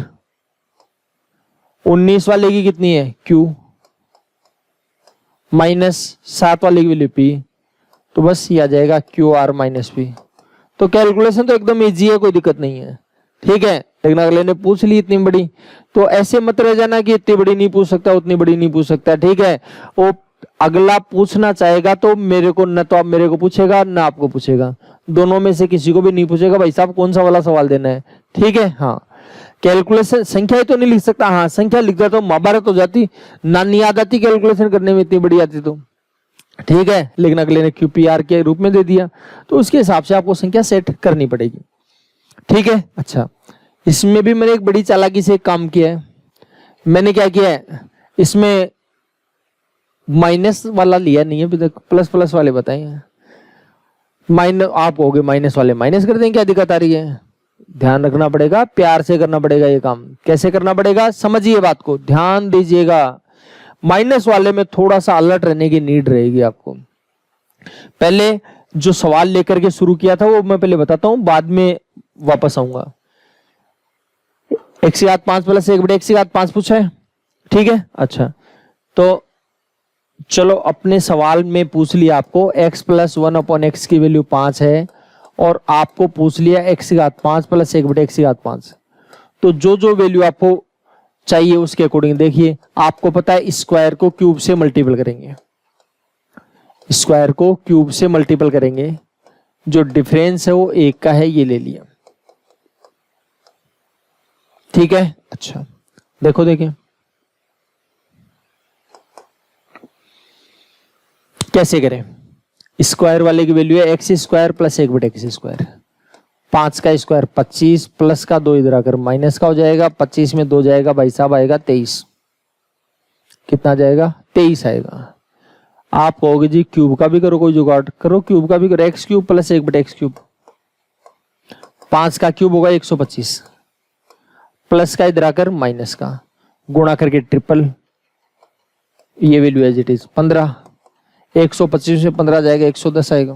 19 वाले की कितनी है, q, माइनस 7 वाले की वैल्यू p, तो बस ये आ जाएगा QR माइनस p। तो कैलकुलेशन तो एकदम इजी है, कोई दिक्कत नहीं है। ठीक है, लेकिन अगले ने पूछ ली इतनी बड़ी, तो ऐसे मत रह जाना कि इतनी बड़ी नहीं पूछ सकता, उतनी बड़ी नहीं पूछ सकता। ठीक है, वो अगला पूछना चाहेगा तो मेरे को, न तो आप मेरे को पूछेगा ना आपको पूछेगा, दोनों में से किसी को भी नहीं पूछेगा भाई साहब कौन सा वाला सवाल देना है। ठीक है, हाँ कैलकुलेशन संख्या तो नहीं लिख सकता, हाँ संख्या लिख देता तो महाभारत हो जाती, नानी याद आती कैलकुलेशन करने में, इतनी बड़ी आती तो। ठीक है, लेकिन अगले ने QPR के रूप में दे दिया, तो उसके हिसाब से आपको संख्या सेट करनी पड़ेगी। ठीक है, अच्छा इसमें भी मैंने एक बड़ी चालाकी से एक काम किया है। मैंने क्या किया है, इसमें माइनस वाला लिया नहीं है अभी तक, प्लस प्लस वाले बताएंगे। माइनस आप कहोगे माइनस वाले माइनस कर दें, क्या दिक्कत आ रही है, ध्यान रखना पड़ेगा, प्यार से करना पड़ेगा ये काम। कैसे करना पड़ेगा समझिए बात को, ध्यान दीजिएगा। माइनस वाले में थोड़ा सा अलर्ट रहने की नीड रहेगी आपको। पहले जो सवाल लेकर के शुरू किया था वो मैं पहले बताता हूं, बाद में वापस आऊंगा। x की घात 5 प्लस 1 बटे x की घात 5 पूछा है। ठीक है, अच्छा तो चलो अपने सवाल में पूछ लिया आपको x प्लस 1 अपॉन एक्स की वैल्यू 5 है, और आपको पूछ लिया x की घात 5 प्लस 1 बटे x की घात 5। तो जो जो वैल्यू आपको चाहिए उसके अकॉर्डिंग देखिए, आपको पता है स्क्वायर को क्यूब से मल्टीपल करेंगे, स्क्वायर को क्यूब से मल्टीपल करेंगे, जो डिफरेंस है वो 1 का है, ये ले लिया। ठीक है, अच्छा देखो देखिए कैसे करें। स्क्वायर वाले की वैल्यू है एक्स स्क्वायर प्लस 1 बटे एक्स स्क्वायर, 5 का स्क्वायर 25, प्लस का 2 इधर आकर माइनस का हो जाएगा, 25 में 2 जाएगा भाई साहब आएगा 23। कितना जाएगा, 23 आएगा। आप कहोगे जी क्यूब का भी करो, कोई जुगाड़ करो, क्यूब का भी करो, एक्स क्यूब प्लस 1 बटे एक्स क्यूब, 5 का क्यूब होगा 125, प्लस का इधर आकर माइनस का, गुणा करके ट्रिपल, ये वैल्यू एज इट इज 15, 125 से 15 जाएगा 110 आएगा।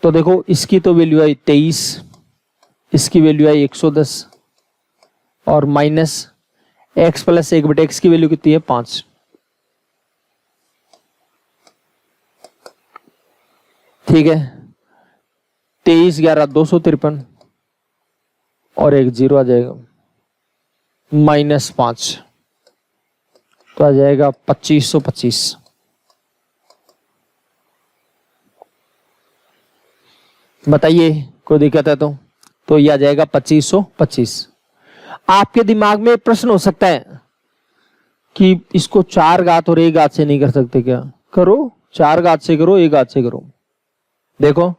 तो देखो इसकी तो वैल्यू आई 23, इसकी वैल्यू आई 110, और माइनस x प्लस 1 बटे एक्स की वैल्यू कितनी है 5। ठीक है, 23 11 253, और एक 0 आ जाएगा, -5, तो आ जाएगा 2525। बताइए कोई दिक्कत है तो ये आ जाएगा 2525। आपके दिमाग में प्रश्न हो सकता है कि इसको 4 घात और 1 घात से नहीं कर सकते क्या? करो, 4 घात से करो, 1 घात से करो। देखो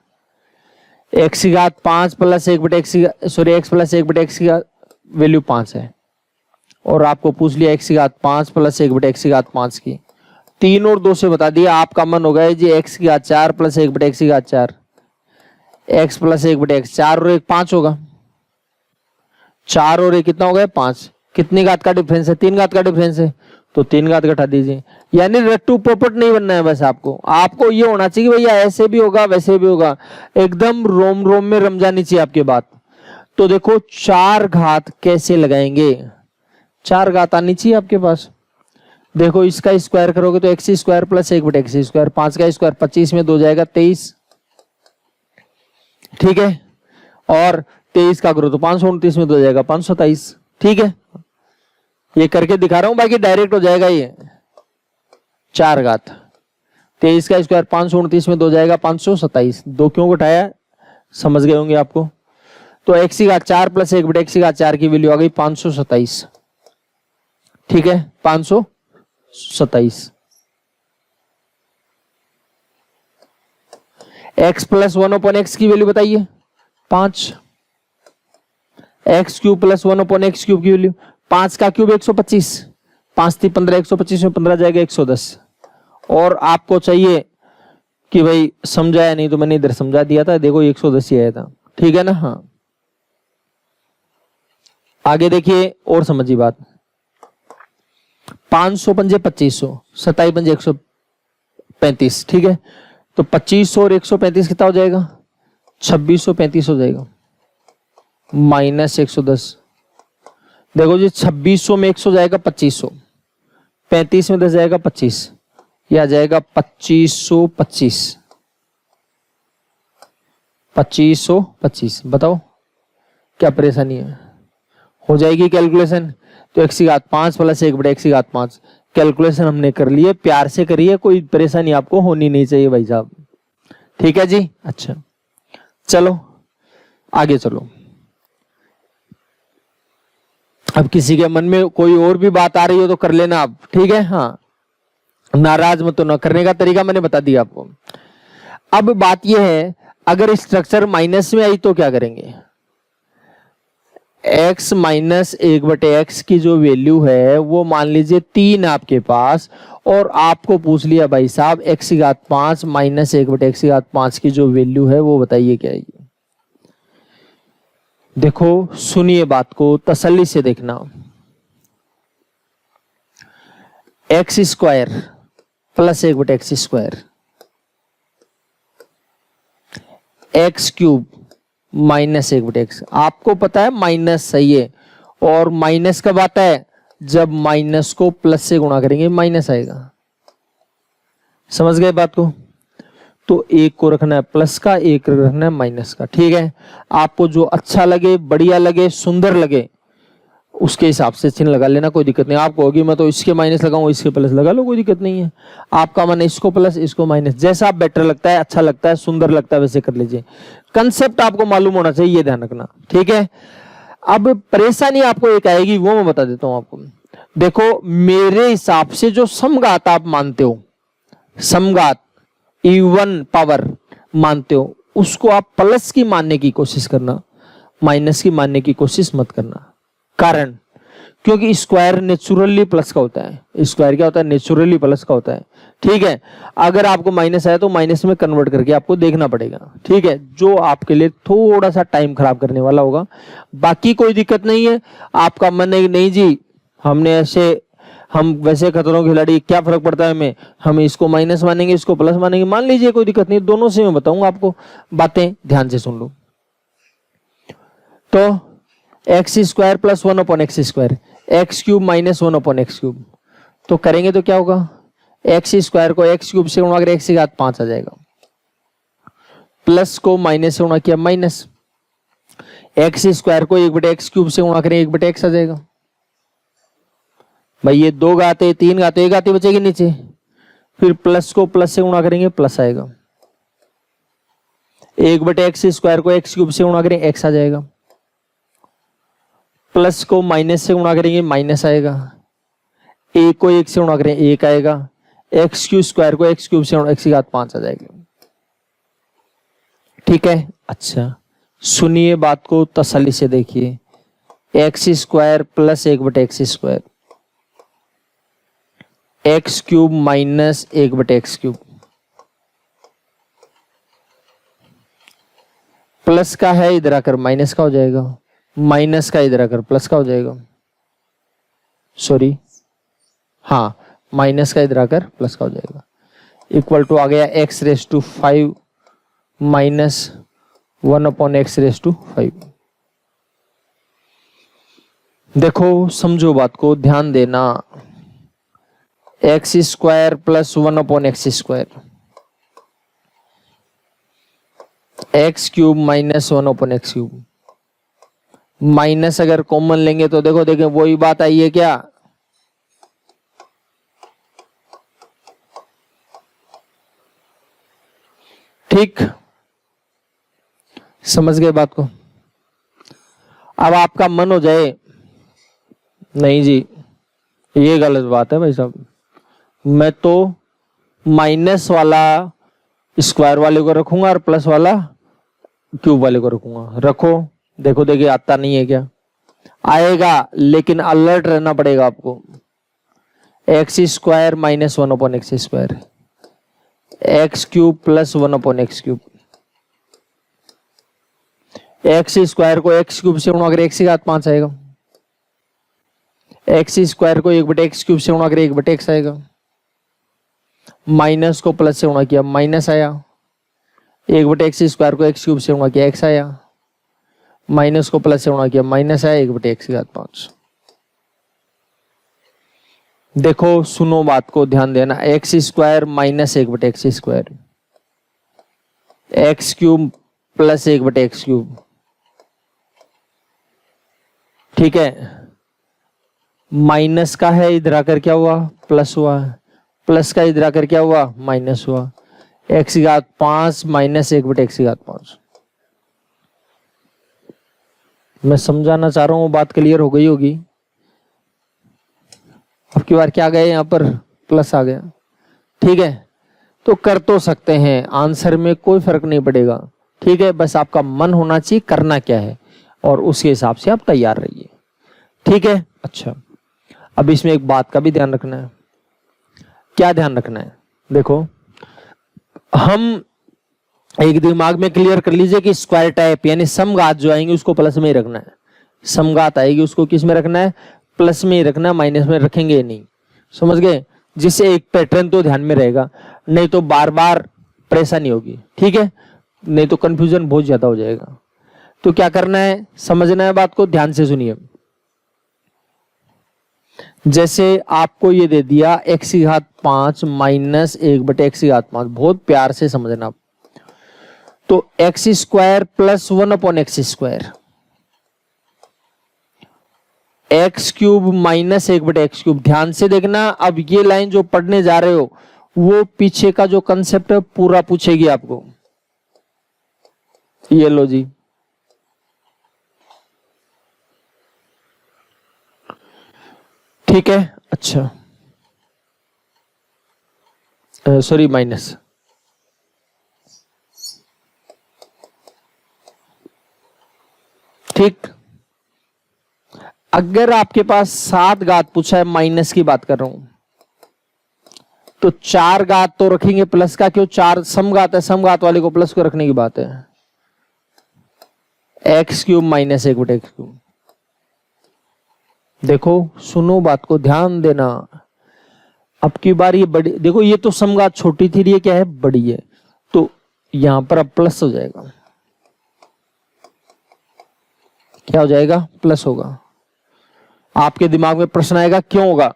x की घात 5 प्लस 1 बटे x प्लस 1 बटे x की वैल्यू 5 है, और आपको पूछ लिया x की घात 5 प्लस 1 बटे x की घात 5 की, 3 और 2 से बता दिया। आपका मन हो गया जी x की घात 4 प्लस 1 बटे x की घात 4, x प्लस 1 बटे x, 4 और 1 5 होगा, 4 और 1 कितना हो गया 5। कितनी घात का डिफरेंस है, 3 घात का डिफरेंस है, तो 3 घात घटा दीजिए। यानी रट्टू पोपट नहीं बनना है, बस आपको ये होना चाहिए कि भैया ऐसे भी होगा वैसे भी होगा, एकदम रोम रोम में रम जानी चाहिए आपकी बात। तो देखो 4 घात कैसे लगाएंगे, 4 घात आनी चाहिए आपके पास। देखो इसका स्क्वायर करोगे तो एक्स स्क्वायर प्लस 1 बटे एक्स स्क्वायर, 5 का स्क्वायर 25 में 2 जाएगा 23। ठीक है, और 23 का करो तो 529 में 2 जाएगा 527। ठीक है, ये करके दिखा रहा हूं, बाकी डायरेक्ट हो जाएगा ये 4 घात। 23 का स्क्वायर 529 में 2 जाएगा 527। 2 क्यों घटाया समझ गए होंगे आपको। तो x की घात 4 प्लस 1 बटे x की घात 4 की वैल्यू आ गई 527। ठीक है, 527। x प्लस 1 अपॉन एक्स की वैल्यू बताइए 5। X cube plus 1 upon x cube की वैल्यू 5 का क्यूब 125, 5 थी 15, 125 में 15 जाएगा 110। और आपको चाहिए कि भाई समझाया नहीं तो मैंने इधर समझा दिया था, देखो 110 ही आया था। ठीक है ना। हाँ, आगे देखिए और समझिए बात। 500 पंजे 2500, 27 पंजे 135। ठीक है, तो 2500 और 135 कितना हो जाएगा? 2635 हो जाएगा माइनस 110। देखो जी 2600 में 100 जाएगा 2500, 35 में 10 जाएगा 25, यह आ जाएगा 2525। 2525 बताओ क्या परेशानी है? हो जाएगी कैलकुलेशन। तो x की घात 5 प्लस 1 बटे x की घात 5 कैलकुलेशन हमने कर लिए, प्यार से करिए, कोई परेशानी आपको होनी नहीं चाहिए भाई साहब। ठीक है जी। अच्छा चलो आगे चलो। अब किसी के मन में कोई और भी बात आ रही हो तो कर लेना आप। ठीक है, हाँ, नाराज मत होना। करने का तरीका मैंने बता दिया आपको। अब बात यह है, अगर स्ट्रक्चर माइनस में आई तो क्या करेंगे? x माइनस 1 बटे एक्स की जो वैल्यू है वो मान लीजिए 3 आपके पास, और आपको पूछ लिया भाई साहब x की घात 5 माइनस 1 बटे एक्स की घात 5 की जो वैल्यू है वो बताइए क्या है। देखो सुनिए बात को तसल्ली से देखना। एक्स स्क्वायर प्लस 1 बटे x square, x cube minus 1 बटे एक्स। आपको पता है माइनस सही है, और माइनस कब आता है? जब माइनस को प्लस से गुणा करेंगे माइनस आएगा। समझ गए बात को? तो एक को रखना है प्लस का, एक रखना है माइनस का। ठीक है, आपको जो अच्छा लगे, बढ़िया लगे, सुंदर लगे उसके हिसाब से चिन्ह लगा लेना, कोई दिक्कत नहीं। आपको होगी मैं तो इसके माइनस लगाऊं, इसके प्लस लगा लो, कोई दिक्कत नहीं है। आपका मन है इसको प्लस इसको माइनस, जैसा आप बेटर लगता है, अच्छा लगता है, सुंदर लगता है वैसे कर लीजिए। कंसेप्ट आपको मालूम होना चाहिए, ये ध्यान रखना। ठीक है, अब परेशानी आपको एक आएगी, वो मैं बता देता हूं आपको। देखो मेरे हिसाब से जो समघात आप मानते हो, समघात इवन पावर मानते हो, उसको आप प्लस की मानने की कोशिश करना, माइनस की मानने की कोशिश मत करना। कारण क्योंकि स्क्वायर नेचुरली प्लस का होता है। स्क्वायर क्या होता है? नेचुरली प्लस का होता है। ठीक है, अगर आपको माइनस आया तो माइनस में कन्वर्ट करके आपको देखना पड़ेगा। ठीक है, जो आपके लिए थोड़ा सा टाइम खराब करने वाला होगा, बाकी कोई दिक्कत नहीं है। आपका मन है नहीं जी हमने ऐसे, हम वैसे खतरों खिलाड़ी, क्या फर्क पड़ता है हमें, हम इसको माइनस मानेंगे इसको प्लस मानेंगे, मान लीजिए, कोई दिक्कत नहीं। दोनों से मैं बताऊंगा आपको, बातें ध्यान से सुन लो। तो x square plus 1 upon x square, x cube minus 1 upon x cube, तो करेंगे तो क्या होगा? एक्स स्क्वायर को एक्स क्यूब से गुणा करें, एक्स की घात 5 आ जाएगा, प्लस को माइनस से गुणा किया माइनस, एक्स स्क्वायर को 1 बटे एक्स क्यूब से गुणा करें 1 बटे एक्स आ जाएगा। भाई ये 2 घाते 3 घाते 1 घाती बचेगी नीचे, फिर प्लस को प्लस से गुणा करेंगे प्लस आएगा, 1 बटे एक्स स्क्वायर को एक्स क्यूब से गुणा करें एक्स आ जाएगा, प्लस को माइनस से गुणा करेंगे माइनस आएगा, एक को 1 से गुणा करें 1 आएगा, एक्स क्यू स्क्वायर को एक्स क्यूब से गुणा एक्स की घात 5 आ जाएगी। ठीक है, अच्छा सुनिए बात को तसल्ली से देखिए। एक्स स्क्वायर प्लस 1 बटे x square, x cube minus 1 बटे एक्स क्यूब, प्लस का है इधर आकर माइनस का हो जाएगा, माइनस का इधर आकर प्लस का हो जाएगा, सॉरी हाँ माइनस का इधर आकर प्लस का हो जाएगा, इक्वल टू आ गया x raise to 5 minus 1 upon x raise to 5। देखो समझो बात को, ध्यान देना। X square plus 1 upon x square, x cube minus 1 upon x cube, minus अगर कॉमन लेंगे तो देखो देखें वही बात आई है क्या? ठीक, समझ गए बात को? अब आपका मन हो जाए नहीं जी ये गलत बात है भाई साहब, मैं तो माइनस वाला स्क्वायर वाले को रखूंगा और प्लस वाला क्यूब वाले को रखूंगा। रखो, देखो देखिए आता नहीं है क्या? आएगा, लेकिन अलर्ट रहना पड़ेगा आपको। X square minus 1/x square, x cube plus 1/x cube. X square को एक्स क्यूब से गुणा करें 1/5 आएगा। एक्स स्क्वायर को 1/x क्यूब से गुणा करें 1/x आएगा। माइनस को प्लस से गुणा किया माइनस आया। 1/x स्क्वायर को एक्स क्यूब से गुणा किया एक्स आया। माइनस को प्लस से गुणा किया माइनस आया 1/x5। देखो सुनो बात को ध्यान देना, x square minus 1/x square, x cube plus 1/x cube, ठीक है। माइनस का है इधर आकर क्या हुआ? प्लस हुआ। प्लस का इधर आकर क्या हुआ? माइनस हुआ। x5 minus 1/x5। मैं समझाना चाह रहा हूं, बात क्लियर हो गई होगी। अब की बार क्या गए यहां पर? प्लस आ गया, ठीक है। तो कर तो सकते हैं, आंसर में कोई फर्क नहीं पड़ेगा, ठीक है। बस आपका मन होना चाहिए करना क्या है और उसके हिसाब से आप तैयार रहिए, ठीक है। अच्छा, अब इसमें एक बात का भी ध्यान रखना है। क्या ध्यान रखना है? देखो, हम एक दिमाग में क्लियर कर लीजिए कि स्क्वायर टाइप यानी समघात जो आएंगे उसको प्लस में ही रखना है। समघात आएगी उसको किस में रखना है? प्लस में ही रखना है, माइनस में रखेंगे नहीं। समझ गए? जिससे एक पैटर्न तो ध्यान में रहेगा, नहीं तो बार बार परेशानी होगी, ठीक है। नहीं तो कंफ्यूजन बहुत ज्यादा हो जाएगा। तो क्या करना है, समझना है बात को, ध्यान से सुनिए। जैसे आपको ये दे दिया x5 माइनस 1/x5, बहुत प्यार से समझना। तो x square plus 1/x square, x cube minus 1/x cube. ध्यान से देखना, अब ये लाइन जो पढ़ने जा रहे हो वो पीछे का जो कंसेप्ट है पूरा पूछेगी आपको। ये लो जी, ठीक है। अच्छा, सॉरी माइनस, ठीक। अगर आपके पास 7 घात पूछा है, माइनस की बात कर रहा हूं, तो 4 घात तो रखेंगे प्लस का, क्यों? 4 समघात है, समघात वाले को प्लस को रखने की बात है। X cube minus 1/x cube. देखो सुनो बात को, ध्यान देना। अब की बार ये बड़ी, देखो ये तो समघात छोटी थी, ये क्या है? बड़ी है, तो यहां पर अब प्लस हो जाएगा। क्या हो जाएगा? प्लस होगा। आपके दिमाग में प्रश्न आएगा क्यों होगा?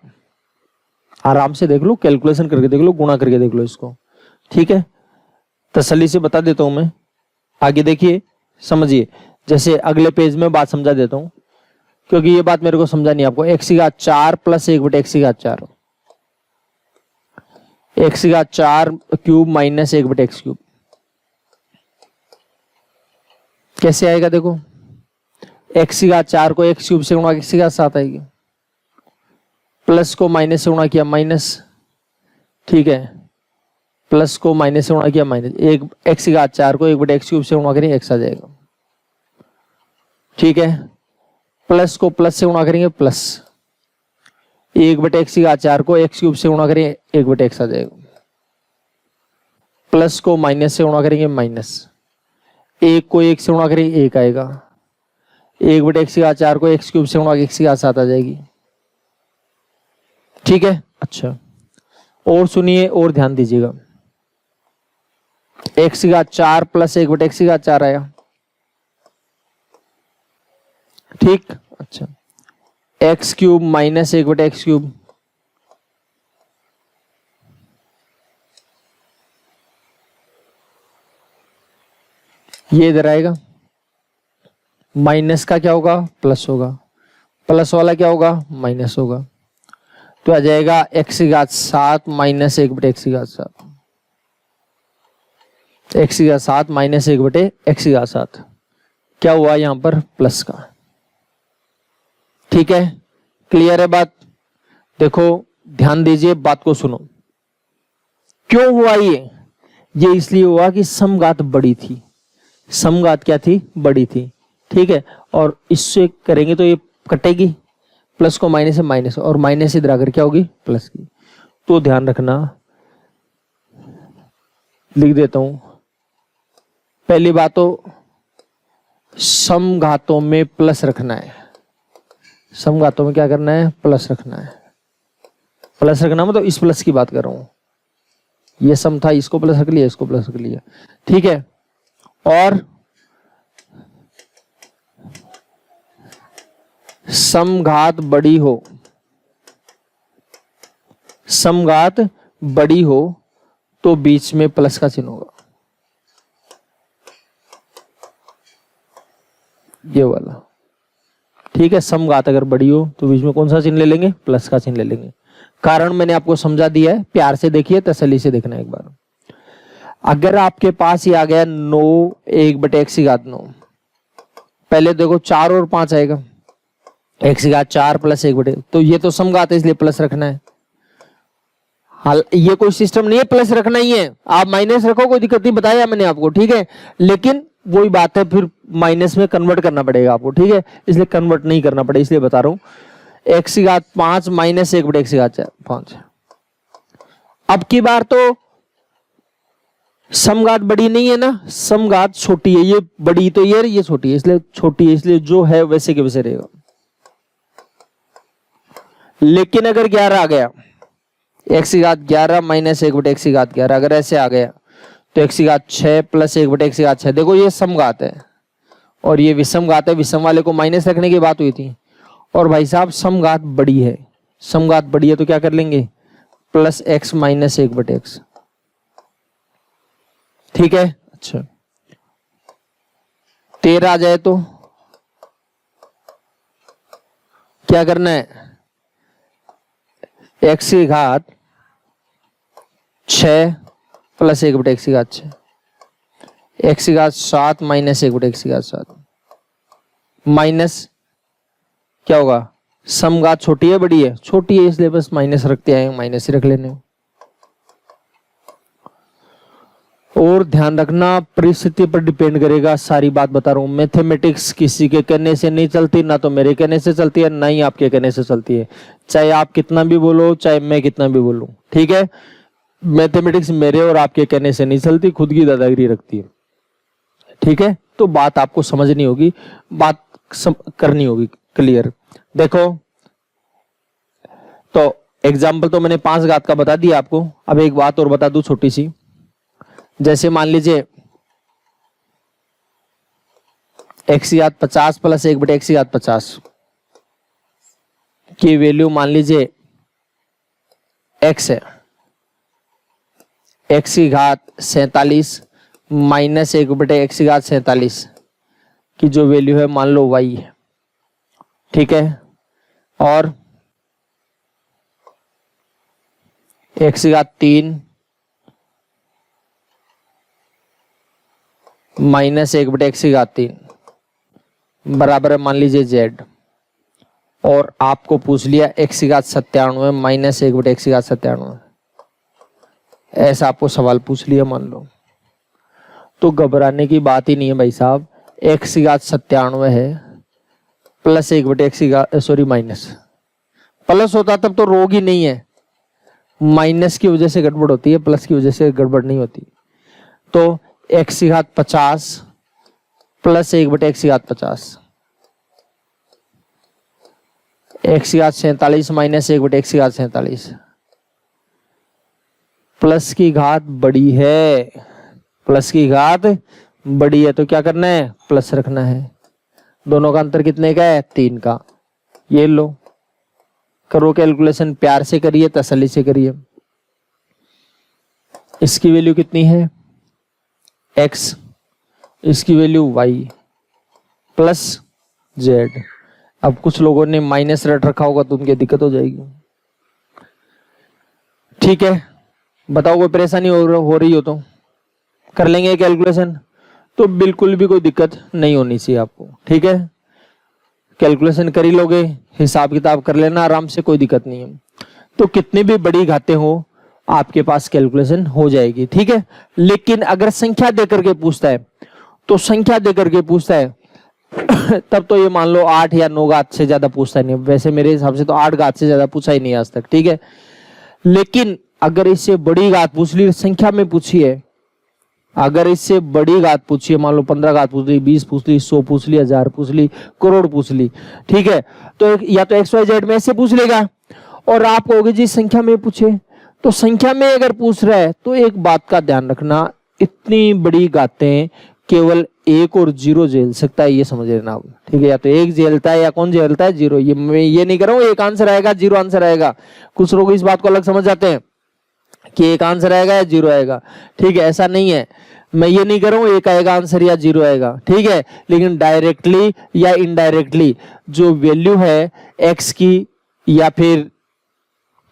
आराम से देख लो, कैलकुलेशन करके देख लो, गुणा करके देख लो इसको, ठीक है। तसल्ली से बता देता हूं मैं, आगे देखिए समझिए। जैसे अगले पेज में बात समझा देता हूं, क्योंकि ये बात मेरे को समझा नहीं आपको। x4 plus 1/x4, x4 cube minus 1/x cube कैसे आएगा? देखो, x4 को x क्यूब से गुणा x7 आएगी, प्लस को माइनस से गुणा किया माइनस, ठीक है। प्लस को माइनस से गुणा किया माइनस, एक x4 को 1/x क्यूब से गुणा करेंगे x आ जाएगा, ठीक है। प्लस को प्लस से गुणा करेंगे प्लस, 1/x4 को x क्यूब से गुणा करेंगे 1/x आ जाएगा। प्लस को माइनस से गुणा करेंगे माइनस, 1 को 1 से गुणा करेंगे 1 आएगा। 1/x4 को x क्यूब से गुणा x7 आ जाएगी, ठीक है। अच्छा, और सुनिए और ध्यान दीजिएगा। x4 प्लस 1/x4 आया, ठीक। अच्छा, x cube minus 1/x cube, ये इधर आएगा। माइनस का क्या होगा? प्लस होगा। प्लस वाला क्या होगा? माइनस होगा। तो आ जाएगा x7 minus 1/x7, x7 minus 1/x7 क्या हुआ यहां पर? प्लस का, ठीक है, क्लियर है बात? देखो ध्यान दीजिए, बात को सुनो। क्यों हुआ ये इसलिए हुआ कि समघात बड़ी थी। समघात क्या थी? बड़ी थी। ठीक है, और इससे करेंगे तो ये कटेगी, प्लस को माइनस से माइनस, और माइनस इधर आकर क्या होगी? प्लस की। तो ध्यान रखना, लिख देता हूं। पहली बात तो समघातों में प्लस रखना है। समघातों में क्या करना है? प्लस रखना है। प्लस रखना मतलब इस प्लस की बात कर रहा हूं। ये सम था, इसको प्लस रख लिया, इसको प्लस रख लिया। ठीक है, और समघात बड़ी हो, समघात बड़ी हो तो बीच में प्लस का चिन्ह होगा, ये वाला। ठीक है, समघात अगर बड़ी हो तो बीच में कौन सा चिन्ह ले लेंगे? प्लस का चिन्ह ले लेंगे। कारण मैंने आपको समझा दिया है, प्यार से देखिए, तसल्ली से देखना एक बार। अगर आपके पास ही आ गया 9 1/x की घात 9, पहले देखो 4 और 5 आएगा, x की घात 4 प्लस 1/, तो ये तो समघात है इसलिए प्लस रखना है। हाल ये कोई सिस्टम नहीं है प्लस रखना ही है, आप माइनस रखो कोई दिक्कत नहीं, बताया मैंने आपको। ठीक है, लेकिन वही बात है, फिर माइनस में कन्वर्ट करना पड़ेगा आपको। ठीक है, इसलिए कन्वर्ट नहीं करना पड़ेगा, इसलिए बता रहा हूं। x की घात 5 माइनस 1/x की घात 5। अब की बार तो समघात बड़ी नहीं है ना, समघात छोटी है। ये बड़ी तो ये छोटी है, इसलिए छोटी है, इसलिए जो है वैसे के वैसे रहेगा। लेकिन अगर 11 आ गया, x की घात 11 माइनस 1/x की घात 11, अगर ऐसे आ गया तो x की घात 6 प्लस 1/x की घात 6। देखो ये समघात है और ये विषम घात है, विषम वाले को माइनस रखने की बात हुई थी। और भाई साहब समघात बड़ी है, समघात बड़ी है तो क्या कर लेंगे? Plus x minus 1/x। ठीक है, अच्छा 13 आ जाए तो क्या करना है? x की घात 6 प्लस 1/x की घात 6, x की घात 7 माइनस 1/x की घात 7, माइनस क्या होगा? समघात छोटी है बड़ी है? छोटी है, इसलिए बस माइनस रखते आए, माइनस ही रख लेने। और ध्यान रखना, परिस्थिति पर डिपेंड करेगा, सारी बात बता रहा हूं। मैथमेटिक्स किसी के कहने से नहीं चलती, ना तो मेरे कहने से चलती है, ना ही आपके कहने से चलती है। चाहे आप कितना भी बोलो, चाहे मैं कितना भी बोलूं। ठीक है, मैथमेटिक्स मेरे और आपके कहने से नहीं चलती, खुद की दादागिरी रखती है। ठीक है, तो बात आपको समझनी होगी, बात करनी होगी क्लियर। देखो तो एग्जाम्पल तो मैंने 5 घात का बता दिया आपको। अब एक बात और बता दूं छोटी सी, जैसे मान लीजिए x की घात 50 प्लस 1/x की घात 50 की वैल्यू मान लीजिए x है, x की घात 47 माइनस 1/x की घात 47 की जो वैल्यू है मान लो y है। ठीक है, और x की घात 3 माइनस 1/x की घात 3 बराबर है मान लीजिए z। और आपको पूछ लिया x की घात 97 माइनस 1/x की घात 97, ऐसा आपको सवाल पूछ लिया मान लो, तो घबराने की बात ही नहीं है भाई साहब। x की घात 97 है प्लस 1/x की घात माइनस, प्लस होता तब तो रोग ही नहीं है, माइनस की वजह से गड़बड़ होती है, प्लस की वजह से गड़बड़ नहीं होती। तो x की घात 50 प्लस 1/x की घात 50, x की घात 47 माइनस 1/x की घात 47, प्लस की घात बड़ी है, प्लस की घात बड़ी है तो क्या करना है? प्लस रखना है। दोनों का अंतर कितने का है? 3 का। ये लो, करो कैलकुलेशन, प्यार से करिए, तसल्ली से करिए। इसकी वैल्यू कितनी है? x, इसकी वैल्यू y प्लस z। अब कुछ लोगों ने माइनस रट रखा होगा तो उनकी दिक्कत हो जाएगी। ठीक है, बताओ कोई परेशानी हो रही हो तो कर लेंगे कैलकुलेशन, तो बिल्कुल भी कोई दिक्कत नहीं होनी चाहिए आपको। ठीक है, कैलकुलेशन कर ही लोगे, हिसाब किताब कर लेना आराम से, कोई दिक्कत नहीं है। तो कितनी भी बड़ी घातें हो आपके पास कैलकुलेशन हो जाएगी, ठीक है। लेकिन अगर संख्या देकर के पूछता है, तो संख्या देकर के पूछता है तब तो ये मान लो 8 या 9 घात से ज्यादा पूछता नहीं। वैसे मेरे हिसाब से तो 8 घात से ज्यादा पूछा ही नहीं आज तक, ठीक है। लेकिन अगर इससे बड़ी घात पूछ ली, संख्या में पूछी है, अगर इससे बड़ी घात पूछी है, मान लो 15 घात पूछ ली, 20 पूछ ली, 100 पूछ ली, 1000 पूछ ली, करोड़ पूछ ली, ठीक है, तो या तो XYZ में ऐसे पूछ लेगा। और आप कहोगे जी संख्या में पूछे, तो संख्या में अगर पूछ रहा है तो एक बात का ध्यान रखना, इतनी बड़ी गातें केवल 1 और 0 झेल सकता है, ये समझ लेना, ठीक है। या तो 1 झेलता है या कौन झेलता है, 0। ये मैं ये नहीं कर रहा हूं 1 आंसर आएगा 0 आंसर आएगा, कुछ लोग इस बात को अलग समझ जाते हैं कि 1 आंसर आएगा या 0 आएगा, ठीक है, ऐसा नहीं है। मैं ये नहीं कर रहा हूं 1 आएगा आंसर या 0 आएगा, ठीक है। लेकिन डायरेक्टली या इनडायरेक्टली जो वैल्यू है x की, या फिर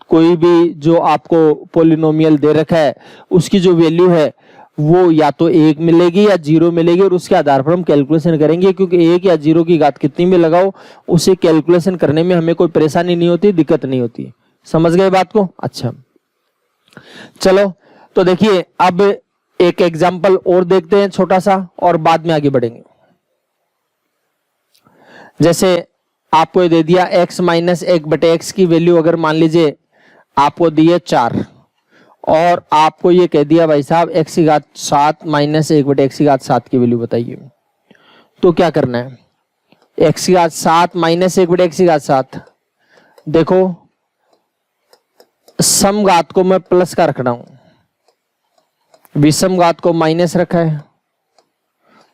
कोई भी जो आपको पोलिनोमियल दे रखा है उसकी जो वैल्यू है वो या तो 1 मिलेगी या 0 मिलेगी, और उसके आधार पर हम कैलकुलेशन करेंगे। क्योंकि 1 या 0 की घात कितनी भी लगाओ, उसे कैलकुलेशन करने में हमें कोई परेशानी नहीं होती, दिक्कत नहीं होती। समझ गए बात को? अच्छा चलो, तो देखिए अब एक एग्जाम्पल और देखते हैं छोटा सा, और बाद में आगे बढ़ेंगे। जैसे आपको दे दिया x माइनस 1/x की वैल्यू, अगर मान लीजिए आपको दिए 4, और आपको ये कह दिया भाई साहब x की घात 7 माइनस 1/x की घात 7 की वैल्यू बताइए। तो क्या करना है, x की घात 7 माइनस 1/x की घात 7, देखो सम घात को मैं प्लस का रख रहा हूं, विषम घात को माइनस रखा है।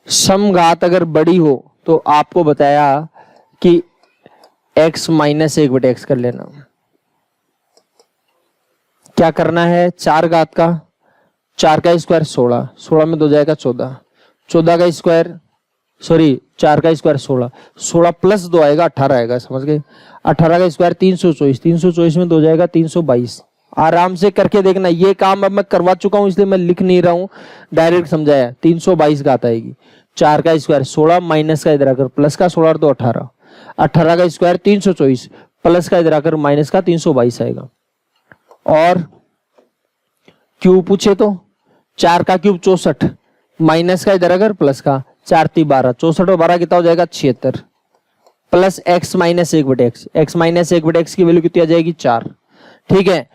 सम घात अगर बड़ी हो तो आपको बताया कि x माइनस 1/x कर लेना। क्या करना है, 4 घात का, 4 का स्क्वायर 16, 16 में 2 जाएगा 14, 14 का स्क्वायर, सॉरी 4 का स्क्वायर 16, 16 प्लस 2 आएगा 18 आएगा, समझ गए। 18 का स्क्वायर 324, 324 में 2 जाएगा 322। आराम से करके देखना, ये काम अब मैं करवा चुका हूं इसलिए मैं लिख नहीं रहा हूं, डायरेक्ट समझाया। 322 घात आएगी, 4 का स्क्वायर 16 माइनस का इधर आकर प्लस का 16 और 2 18, 18 का स्क्वायर 324 प्लस का इधर आकर माइनस का 322 आएगा। और क्यूब पूछे तो 4 का क्यूब 64 माइनस का इधर अगर प्लस का 4 3 12, 64 और 12 कितना हो जाएगा 76, plus x minus 1/x, x minus 1/x की वैल्यू कितनी आ जाएगी 4, ठीक है।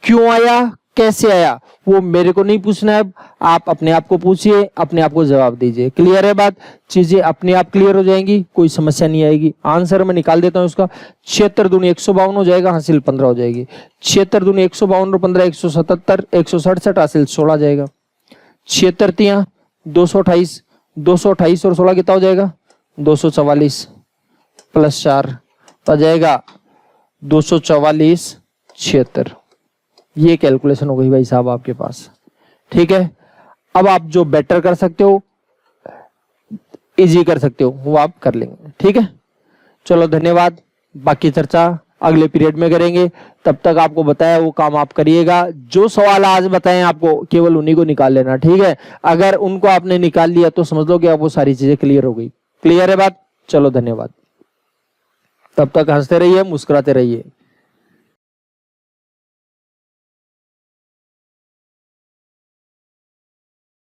क्यों आया, कैसे आया, वो मेरे को नहीं पूछना है, आप अपने आप को पूछिए, अपने आप को जवाब दीजिए। क्लियर है बात, चीजें अपने आप क्लियर हो जाएंगी, कोई समस्या नहीं आएगी। आंसर मैं निकाल देता हूं इसका, 76 दूनी 152 हो जाएगा, हासिल 15 हो जाएगी। 76 दूनी 152 और 15 177, 167 हासिल 16 जाएगा। 76 तिया 228, 228 और 16 कितना हो जाएगा 244, प्लस 4 तो जाएगा 244 76। ये कैलकुलेशन हो गई भाई साहब आपके पास, ठीक है। अब आप जो बेटर कर सकते हो, इजी कर सकते हो, वो आप कर लेंगे, ठीक है। चलो धन्यवाद, बाकी चर्चा अगले पीरियड में करेंगे। तब तक आपको बताया वो काम आप करिएगा। जो सवाल आज बताएं आपको केवल उन्हीं को निकाल लेना, ठीक है। अगर उनको आपने निकाल लिया तो समझ लो कि आप वो सारी चीजें क्लियर हो गई। क्लियर है बात? चलो धन्यवाद, तब तक हंसते रहिए, मुस्कुराते रहिए।